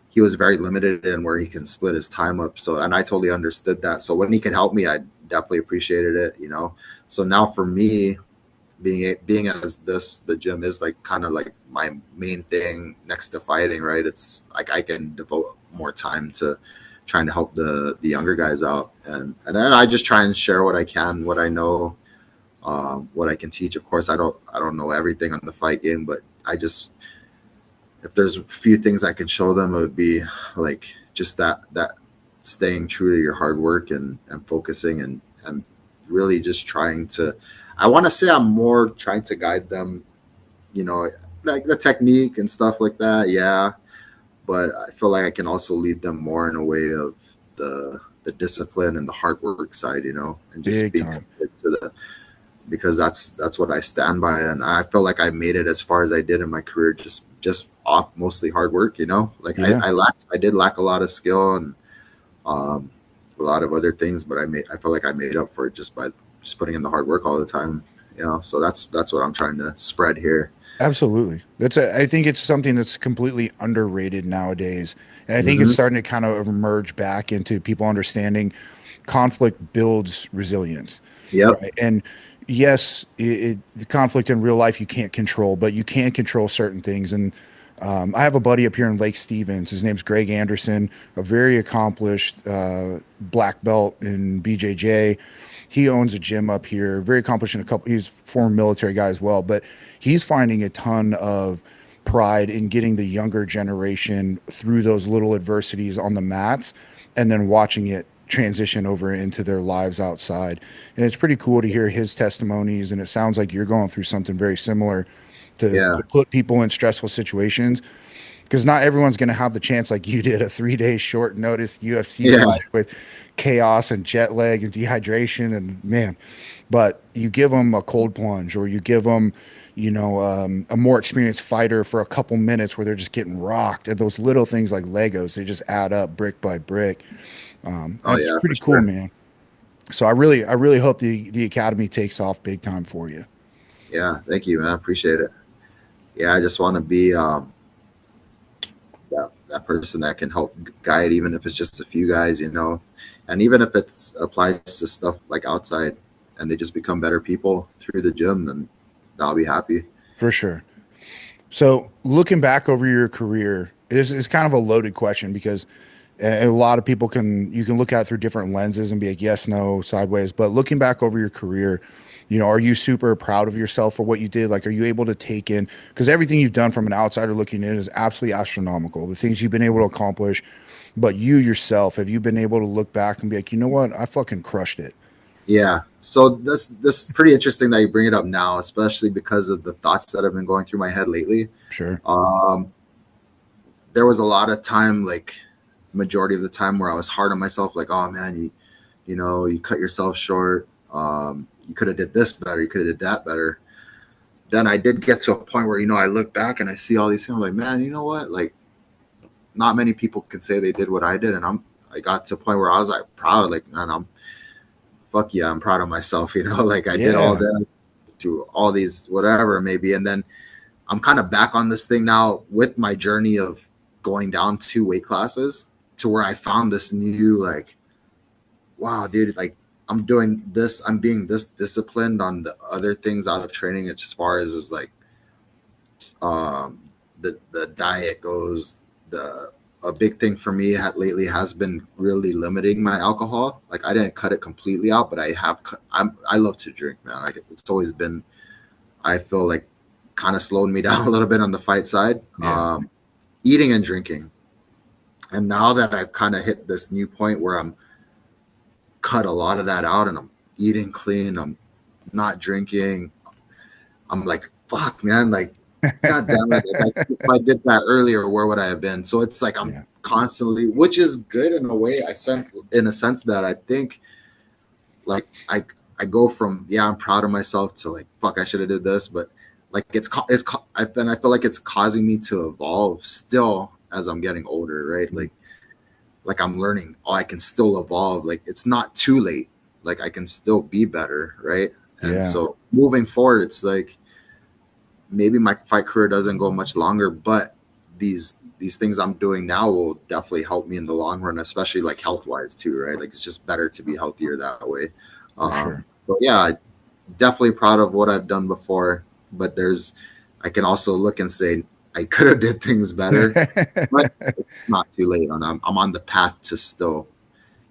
B: he was very limited in where he can split his time up. So, and I totally understood that. So when he could help me, I definitely appreciated it. So now for me, being as the gym is like kind of like my main thing next to fighting, right? It's like I can devote more time to trying to help the younger guys out, and then I just try and share what I can, what I know, what I can teach. Of course, I don't know everything on the fight game, but I just, if there's a few things I can show them, it would be like just that staying true to your hard work and focusing and really just trying to, I want to say I'm more trying to guide them, like the technique and stuff like that. Yeah. But I feel like I can also lead them more in a way of the discipline and the hard work side, and just
A: Big
B: being
A: time.
B: committed to because that's what I stand by. And I feel like I made it as far as I did in my career, just off mostly hard work, like
A: Yeah.
B: I did lack a lot of skill and, a lot of other things, but I feel like I made up for it just by just putting in the hard work all the time, so that's what I'm trying to spread here.
A: Absolutely. I think it's something that's completely underrated nowadays. And I think it's
B: Hmm.
A: starting to kind of emerge back into people understanding conflict builds resilience.
B: Yep.
A: Right. And yes, the conflict in real life you can't control, but you can control certain things. And I have a buddy up here in Lake Stevens. His name's Greg Anderson, a very accomplished black belt in BJJ. He owns a gym up here, very accomplished in a couple. He's a former military guy as well, but he's finding a ton of pride in getting the younger generation through those little adversities on the mats and then watching it transition over into their lives outside. And it's pretty cool to hear his testimonies. And it sounds like you're going through something very similar
B: Yeah.
A: to put people in stressful situations, because not everyone's going to have the chance like you did, a 3 day short notice UFC
B: Yeah.
A: fight with chaos and jet lag and dehydration and man, but you give them a cold plunge, or you give them, a more experienced fighter for a couple minutes where they're just getting rocked, and those little things like Legos, they just add up brick by brick.
B: Oh
A: And it's
B: yeah, for
A: pretty cool,
B: sure.
A: man. So I really hope the academy takes off big time for you.
B: Yeah, thank you, man. I appreciate it. Yeah, I just want to be that person that can help guide, even if it's just a few guys, and even if it applies to stuff like outside, and they just become better people through the gym, then I'll be happy.
A: For sure. So looking back over your career, is kind of a loaded question, because a lot of people you can look at it through different lenses and be like, yes, no, sideways. But looking back over your career, are you super proud of yourself for what you did? Like, are you able to take in, because everything you've done from an outsider looking in is absolutely astronomical, the things you've been able to accomplish, but you yourself, have you been able to look back and be like, you know what? I fucking crushed it.
B: Yeah. So this is pretty interesting that you bring it up now, especially because of the thoughts that have been going through my head lately.
A: Sure.
B: Um, there was a lot of time, like majority of the time, where I was hard on myself, like, oh man, you cut yourself short. You could have did this better. You could have did that better. Then I did get to a point where, I look back and I see all these things. I'm like, man, you know what? Like, not many people can say they did what I did. And I got to a point where I was like proud, like, man, fuck yeah, I'm proud of myself. Like I did all
A: Yeah.
B: that through all these, whatever, maybe. And then I'm kind of back on this thing now with my journey of going down 2 weight classes, to where I found this new, like, wow, dude, like I'm doing this, I'm being this disciplined on the other things out of training, as far as like um the diet goes. The A big thing for me lately has been really limiting my alcohol. Like I didn't cut it completely out, but I love to drink, man. Like it's always been, I feel like, kind of slowed me down a little bit on the fight side.
A: Yeah.
B: Eating and drinking. And now that I've kind of hit this new point where I'm cut a lot of that out and I'm eating clean, I'm not drinking, I'm like, fuck, man, like, god damn it. Like, if I did that earlier, where would I have been? So it's like I'm
A: Yeah.
B: constantly, which is good in a way, in a sense that I think, like, I go from, yeah, I'm proud of myself, to like, fuck, I should have did this, but like I feel like it's causing me to evolve still as I'm getting older, right?
A: Mm.
B: Like I'm learning, oh, I can still evolve. Like it's not too late. Like I can still be better, right? And
A: Yeah.
B: so moving forward, it's like maybe my fight career doesn't go much longer, but these things I'm doing now will definitely help me in the long run, especially like health wise too, right? Like it's just better to be healthier that way.
A: For sure.
B: But yeah, definitely proud of what I've done before, but I can also look and say I could have did things better, but it's not too late. I'm on the path to still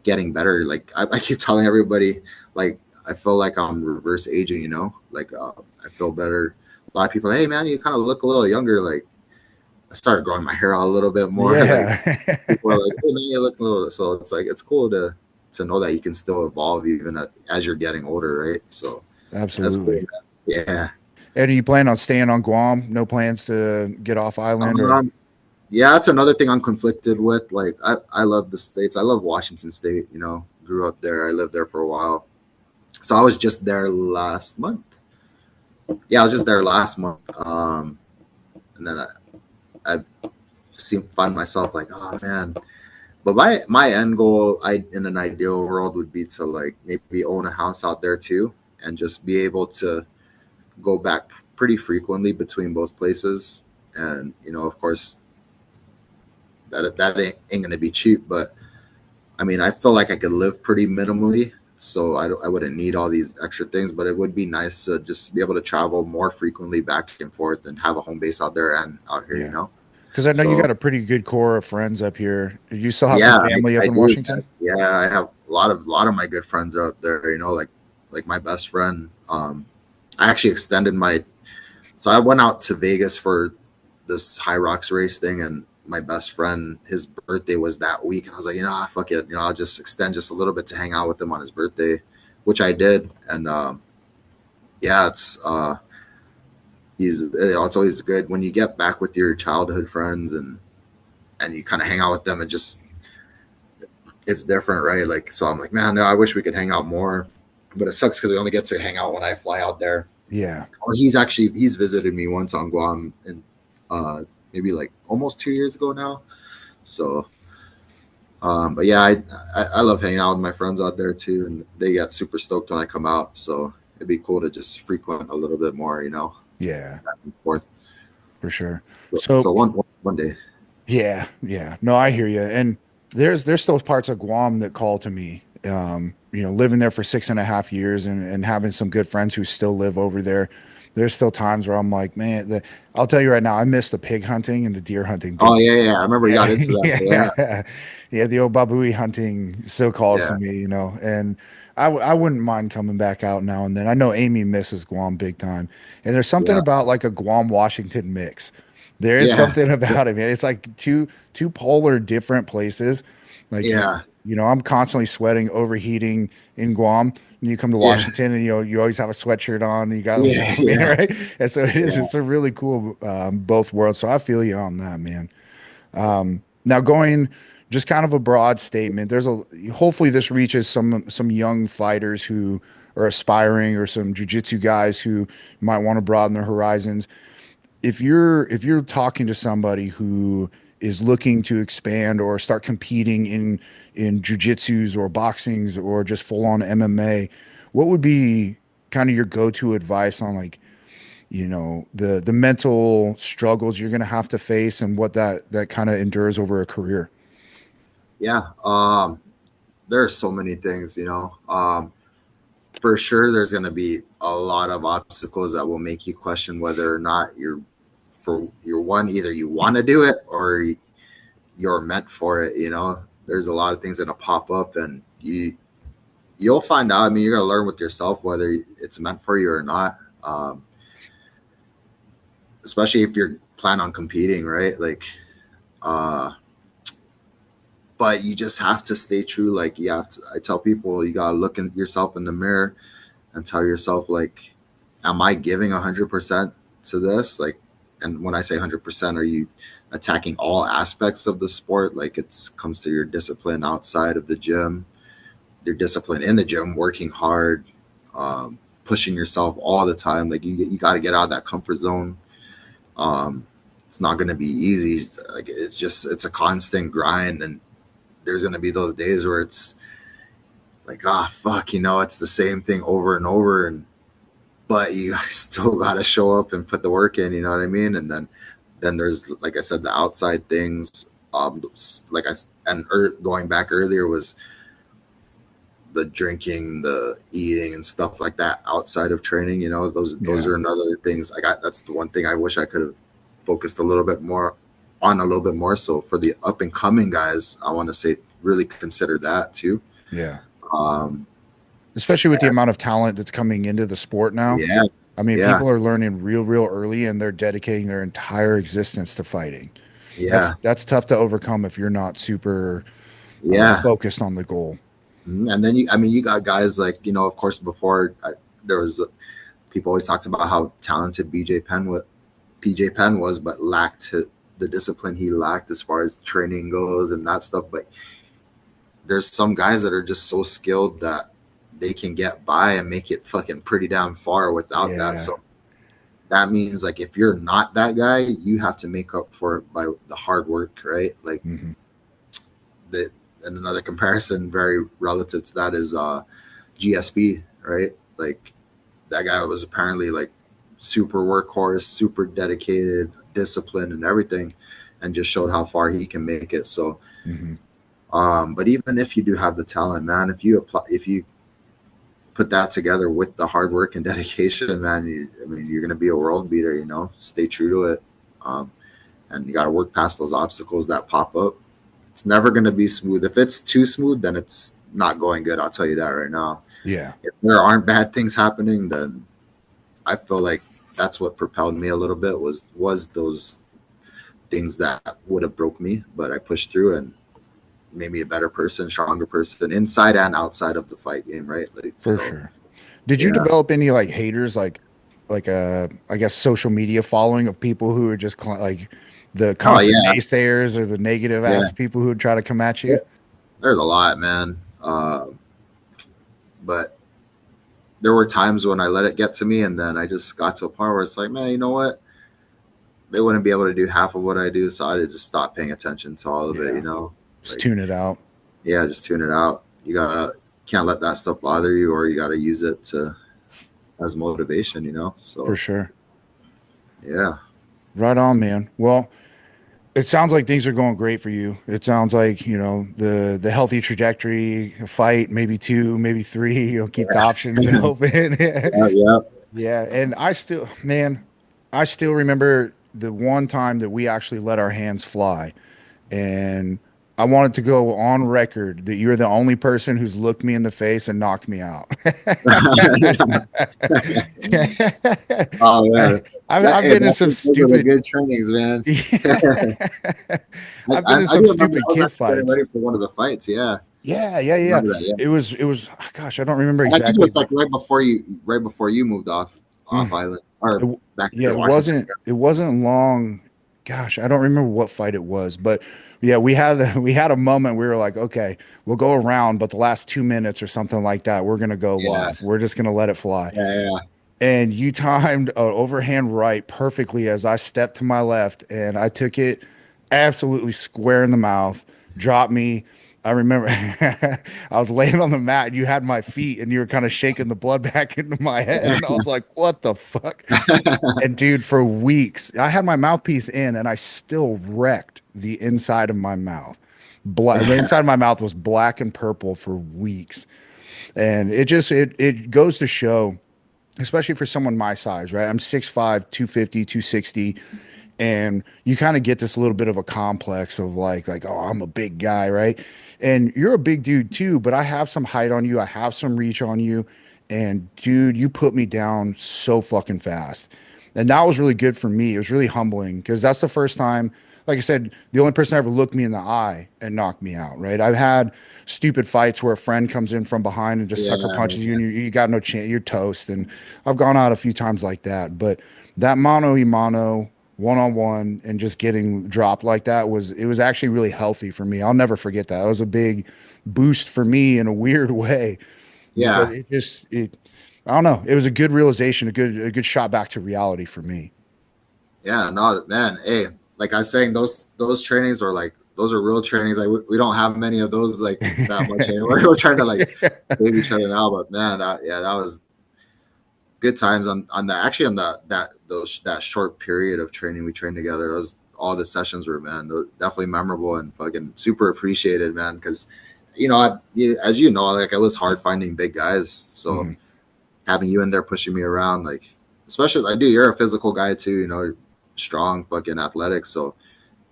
B: getting better. Like I keep telling everybody, like I feel like I'm reverse aging, like I feel better. A lot of people, hey man, you kind of look a little younger. Like I started growing my hair out a little bit more. Like
A: Yeah.
B: people are like, hey man, you look a little. So it's like it's cool to know that you can still evolve even as you're getting older, right? So that's cool,
A: Absolutely.
B: man. Yeah.
A: And are you planning on staying on Guam? No plans to get off island or?
B: Um, yeah, that's another thing I'm conflicted with. Like I love the States. I love Washington State, grew up there. I lived there for a while. So I was just there last month. Yeah, I was just there last month. And then I find myself like, oh man. But my end goal, in an ideal world, would be to like maybe own a house out there too, and just be able to go back pretty frequently between both places. And of course, that ain't gonna be cheap, but I mean, I feel like I could live pretty minimally, so I wouldn't need all these extra things. But it would be nice to just be able to travel more frequently back and forth and have a home base out there and out here,
A: Yeah. Because I know you
B: So
A: got a pretty good core of friends up here. You still have some
B: yeah,
A: family up
B: I
A: in
B: do.
A: Washington?
B: Yeah, I have a lot of my good friends out there. Like my best friend. I actually extended my. So I went out to Vegas for this High Rocks race thing, and my best friend, his birthday was that week, and I was like, fuck it, I'll just extend just a little bit to hang out with him on his birthday, which I did. And yeah, it's always good when you get back with your childhood friends and you kind of hang out with them, and just it's different, right? Like, so I'm like, man, no, I wish we could hang out more, but it sucks because we only get to hang out when I fly out there.
A: Yeah.
B: Or he's visited me once on Guam, and maybe like almost 2 years ago now. So, but yeah, I love hanging out with my friends out there too, and they get super stoked when I come out. So it'd be cool to just frequent a little bit more,
A: Yeah.
B: back and forth.
A: For sure.
B: So one day.
A: Yeah. No, I hear you. And there's still parts of Guam that call to me. Living there for 6.5 years and having some good friends who still live over there. There's still times where I'm like, man, I'll tell you right now, I miss the pig hunting and the deer hunting.
B: Oh yeah. I remember you got into that.
A: Yeah. Yeah. The old babui hunting still calls to me, and I wouldn't mind coming back out now and then. I know Amy misses Guam big time. And there's something about like a Guam Washington mix. There is something about it, man. It's like two polar different places. Like, I'm constantly sweating, overheating in Guam. And you come to Washington and, you always have a sweatshirt on and you got, right? And so it's a really cool, both worlds. So I feel you on that, man. Now going just kind of a broad statement, hopefully this reaches some young fighters who are aspiring, or some jiu-jitsu guys who might want to broaden their horizons. If you're talking to somebody who is looking to expand or start competing in jiu-jitsus or boxings or just full-on MMA, what would be kind of your go-to advice on, like, the mental struggles you're going to have to face and what that kind of endures over a career?
B: Yeah. There are so many things, for sure there's going to be a lot of obstacles that will make you question whether or not you're one, either you want to do it or you're meant for it. There's a lot of things going to pop up, and you'll find out. I mean, you're going to learn with yourself whether it's meant for you or not. Especially if you're planning on competing, right? Like, but you just have to stay true. Like, I tell people, you got to look at yourself in the mirror and tell yourself, like, am I giving 100% to this? Like, and when I say 100%, are you attacking all aspects of the sport? Like, it comes to your discipline outside of the gym, your discipline in the gym, working hard, pushing yourself all the time. Like, you got to get out of that comfort zone. It's not going to be easy. Like, it's a constant grind, and there's going to be those days where it's like, fuck, it's the same thing over and over. But you still got to show up and put the work in, you know what I mean? And then there's, like I said, the outside things. Going back earlier was the drinking, the eating and stuff like that outside of training, those are another things. That's the one thing I wish I could have focused a little bit more. So for the up and coming guys, I want to say really consider that too.
A: Yeah. Especially with the amount of talent that's coming into the sport now.
B: Yeah.
A: I mean, people are learning real early, and they're dedicating their entire existence to fighting.
B: Yeah.
A: That's tough to overcome if you're not super focused on the goal.
B: And then you got guys like, of course, before there was people always talked about how talented PJ Penn was, but lacked the discipline he lacked as far as training goes and that stuff. But there's some guys that are just so skilled that they can get by and make it fucking pretty damn far without that. So that means, like, if you're not that guy, you have to make up for it by the hard work, right? Like, and another comparison very relative to that is GSP, right? Like, that guy was apparently like super workhorse, super dedicated, disciplined and everything, and just showed how far he can make it. So but even if you do have the talent, man, if you put that together with the hard work and dedication, man, you're going to be a world beater, stay true to it. And you got to work past those obstacles that pop up. It's never going to be smooth. If it's too smooth, then it's not going good. I'll tell you that right now.
A: Yeah.
B: If there aren't bad things happening, then I feel like that's what propelled me a little bit was those things that would have broke me, but I pushed through and made me a better person, stronger person, inside and outside of the fight game, right? Like,
A: For
B: so
A: sure. Did you
B: yeah.
A: develop any like haters, like I guess social media following of people who are just like the
B: Oh
A: constant
B: yeah,
A: naysayers or the negative
B: yeah.
A: ass people who would try to come at you?
B: There's a lot, man. But there were times when I let it get to me, and then I just got to a point where it's like, man, you know what? They wouldn't be able to do half of what I do, so I just stopped paying attention to all of it.
A: Yeah.
B: You know,
A: Just
B: like
A: tune it out.
B: yeah, just tune it out. You gotta can't let that stuff bother you, or you gotta use it to as motivation. You know,
A: For
B: so
A: sure.
B: yeah,
A: Right on, man. Well, it sounds like things are going great for you. It sounds like, the healthy trajectory, a fight, maybe two, maybe three. You'll keep the options open.
B: yeah, yeah.
A: Yeah. And I still remember the one time that we actually let our hands fly. And I wanted to go on record that you're the only person who's looked me in the face and knocked me out.
B: Oh man,
A: I've
B: hey,
A: been in some
B: those are the
A: stupid.
B: good trainings, man.
A: I've been in
B: I
A: some
B: do remember
A: stupid
B: I was
A: kid
B: actually getting
A: fights.
B: ready for one of the fights. Yeah,
A: Yeah, yeah, yeah.
B: remember that. Yeah,
A: It was, gosh, I don't remember
B: and I think it
A: exactly.
B: was like right before you moved off
A: Mm.
B: island or back
A: Yeah,
B: to Washington.
A: it wasn't long. Gosh, I don't remember what fight it was, but yeah, we had a moment we were like, okay, we'll go around, but the last 2 minutes or something like that, we're gonna go
B: Yeah,
A: live. We're just gonna let it fly.
B: yeah, yeah.
A: And you timed an overhand right perfectly as I stepped to my left, and I took it absolutely square in the mouth, dropped me. I remember I was laying on the mat, and you had my feet, and you were kind of shaking the blood back into my head, and I was like, "What the fuck?" And dude, for weeks, I had my mouthpiece in, and I still wrecked the inside of my mouth. The inside of my mouth was black and purple for weeks, and it goes to show, especially for someone my size, right? I'm 6'5", 250, 260, and you kind of get this little bit of a complex of like, oh, I'm a big guy, right? And you're a big dude too, but I have some height on you, I have some reach on you, and dude, you put me down so fucking fast. And that was really good for me. It was really humbling because that's the first time, like I said, the only person ever looked me in the eye and knocked me out, right? I've had stupid fights where a friend comes in from behind and just sucker
B: Yeah,
A: punches you and you got no chance, you're toast. And I've gone out a few times like that. But that mano y mano, one on one, and just getting dropped like that was actually really healthy for me. I'll never forget that. It was a big boost for me in a weird way because
B: yeah,
A: it I don't know. It was a good realization, a good shot back to reality for me.
B: yeah. No, man. Hey, like I was saying, those trainings are like those are real trainings. Like we don't have many of those like that much anymore. We're trying to like save each other now, but man, that was good times on the actually on that short period of training we trained together. It was all the sessions were, man, they were definitely memorable and fucking super appreciated, man. Because as you know, like it was hard finding big guys, so
A: Mhm.
B: having you in there pushing me around, like especially like, dude, you're a physical guy too, you're strong, fucking athletic, so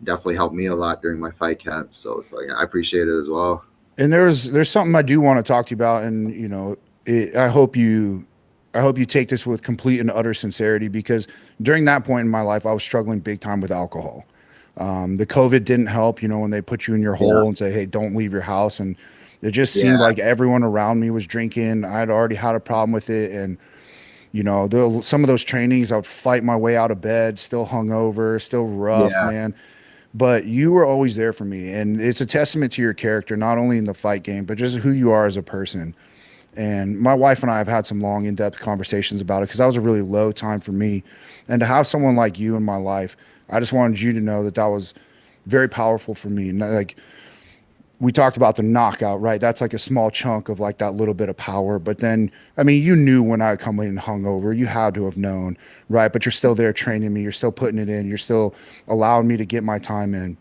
B: definitely helped me a lot during my fight camp. So fucking, I appreciate it as well.
A: And there's something I do want to talk to you about, and I hope you take this with complete and utter sincerity because during that point in my life, I was struggling big time with alcohol. The COVID didn't help, when they put you in your
B: Yeah,
A: hole and say, "Hey, don't leave your house," and it just seemed
B: yeah,
A: like everyone around me was drinking. I'd already had a problem with it, and some of those trainings, I would fight my way out of bed, still hungover, still rough,
B: yeah,
A: man. But you were always there for me, and it's a testament to your character, not only in the fight game, but just who you are as a person. And my wife and I have had some long, in-depth conversations about it because that was a really low time for me. And to have someone like you in my life, I just wanted you to know that that was very powerful for me. And like we talked about the knockout, right? That's like a small chunk of like that little bit of power. But then, I mean, you knew when I come in hungover, you had to have known, right? But you're still there training me. You're still putting it in. You're still allowing me to get my time in,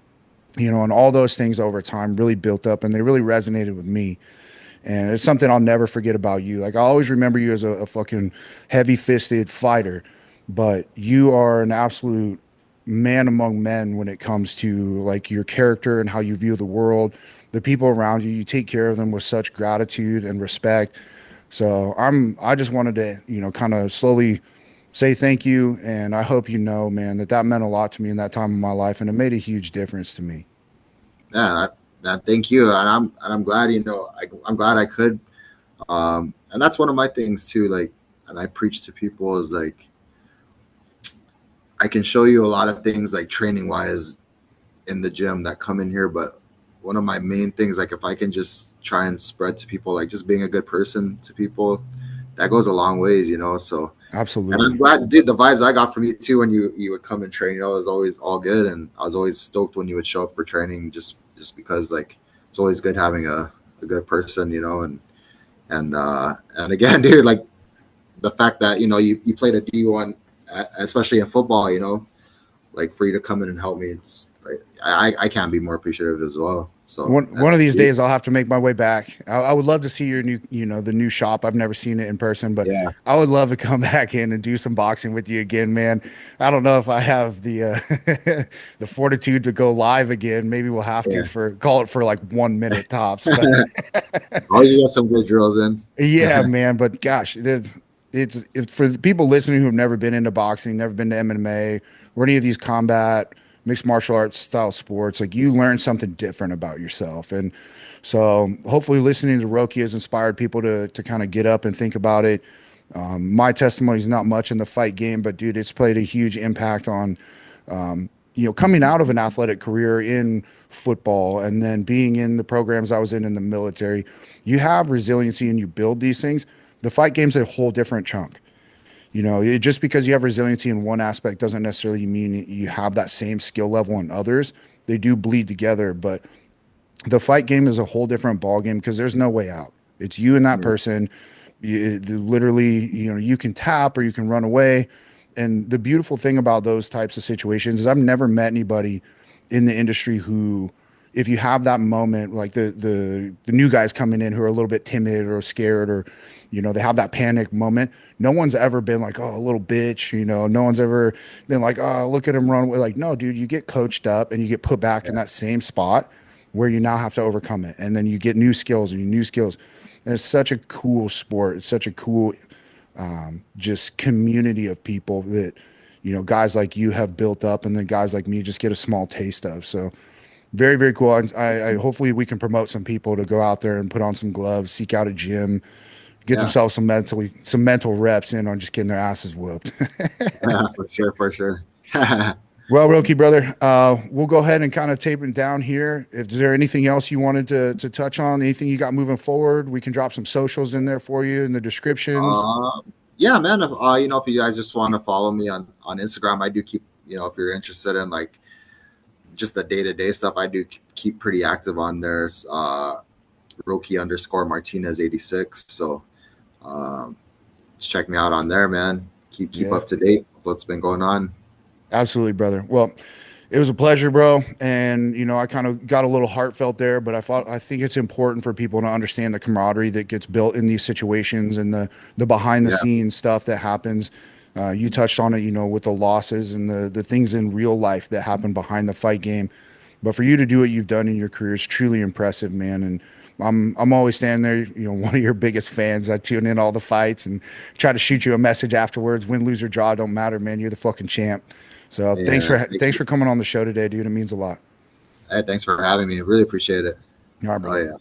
A: and all those things over time really built up and they really resonated with me. And it's something I'll never forget about you. Like I always remember you as a fucking heavy fisted fighter, but you are an absolute man among men when it comes to like your character and how you view the world, the people around you. You take care of them with such gratitude and respect. So I just wanted to, kind of slowly say thank you. And I hope you know, man, that meant a lot to me in that time of my life, and it made a huge difference to me.
B: Man, thank you, and I'm glad, I'm glad I could. And that's one of my things too. Like, and I preach to people is like, I can show you a lot of things like training wise in the gym that come in here, but one of my main things, like if I can just try and spread to people, like just being a good person to people, that goes a long ways, So, and I'm
A: Absolutely.
B: glad, dude, the vibes I got from you too when you would come and train, it was always all good, and I was always stoked when you would show up for training, just because like it's always good having a good person, and again, dude, like the fact that you played a D1, especially in football, like for you to come in and help me, it's like I can't be more appreciative as well. So
A: One of these days I'll have to make my way back. I would love to see your new, the new shop. I've never seen it in person, but
B: yeah,
A: I would love to come back in and do some boxing with you again, man. I don't know if I have the the fortitude to go live again. Maybe we'll have to
B: yeah.
A: for call it for like 1 minute tops. But
B: Oh, you got some good drills in.
A: yeah, man. But gosh, it's for the people listening who have never been into boxing, never been to MMA or any of these combat mixed martial arts style sports. Like you learn something different about yourself, and so hopefully listening to Roque has inspired people to kind of get up and think about it. My testimony is not much in the fight game, but dude, it's played a huge impact on coming out of an athletic career in football and then being in the programs I was in the military. You have resiliency and you build these things. The fight game's a whole different chunk. Just because you have resiliency in one aspect doesn't necessarily mean you have that same skill level in others. They do bleed together, but the fight game is a whole different ball game because there's no way out. It's you and that person. Literally, you can tap or you can run away. And the beautiful thing about those types of situations is I've never met anybody in the industry who, if you have that moment, like the new guys coming in who are a little bit timid or scared or, they have that panic moment. No one's ever been like, oh, a little bitch, no one's ever been like, oh, look at him run away. Like, no, dude, you get coached up and you get put back in that same spot where you now have to overcome it. And then you get new skills and new skills. And it's such a cool sport. It's such a cool, just community of people that, guys like you have built up and then guys like me just get a small taste of. So very, very cool. I hopefully we can promote some people to go out there and put on some gloves, seek out a gym, get
B: Yeah,
A: themselves some mental reps in on just getting their asses whooped.
B: yeah, for sure.
A: Well, Roque, brother, we'll go ahead and kind of tape it down here. If is there anything else you wanted to touch on, anything you got moving forward, we can drop some socials in there for you in the descriptions.
B: Yeah, man. If you guys just want to follow me on Instagram, I do keep, if you're interested in like just the day-to-day stuff, I do keep pretty active on there. Roque_Martinez 86. So just check me out on there, man. Keep
A: Yeah,
B: up to date with what's been going on.
A: absolutely, brother. Well, it was a pleasure, bro. And I kind of got a little heartfelt there, but I think it's important for people to understand the camaraderie that gets built in these situations and the behind the
B: Yeah,
A: scenes stuff that happens. You touched on it, with the losses and the things in real life that happen behind the fight game. But for you to do what you've done in your career is truly impressive, man. And I'm always standing there, one of your biggest fans. I tune in all the fights and try to shoot you a message afterwards. Win, lose, or draw, don't matter, man. You're the fucking champ. So
B: yeah.
A: thanks for coming on the show today, dude. It means a lot.
B: Hey, thanks for having me. Really appreciate it.
A: All right,
B: Oh
A: brother.
B: yeah.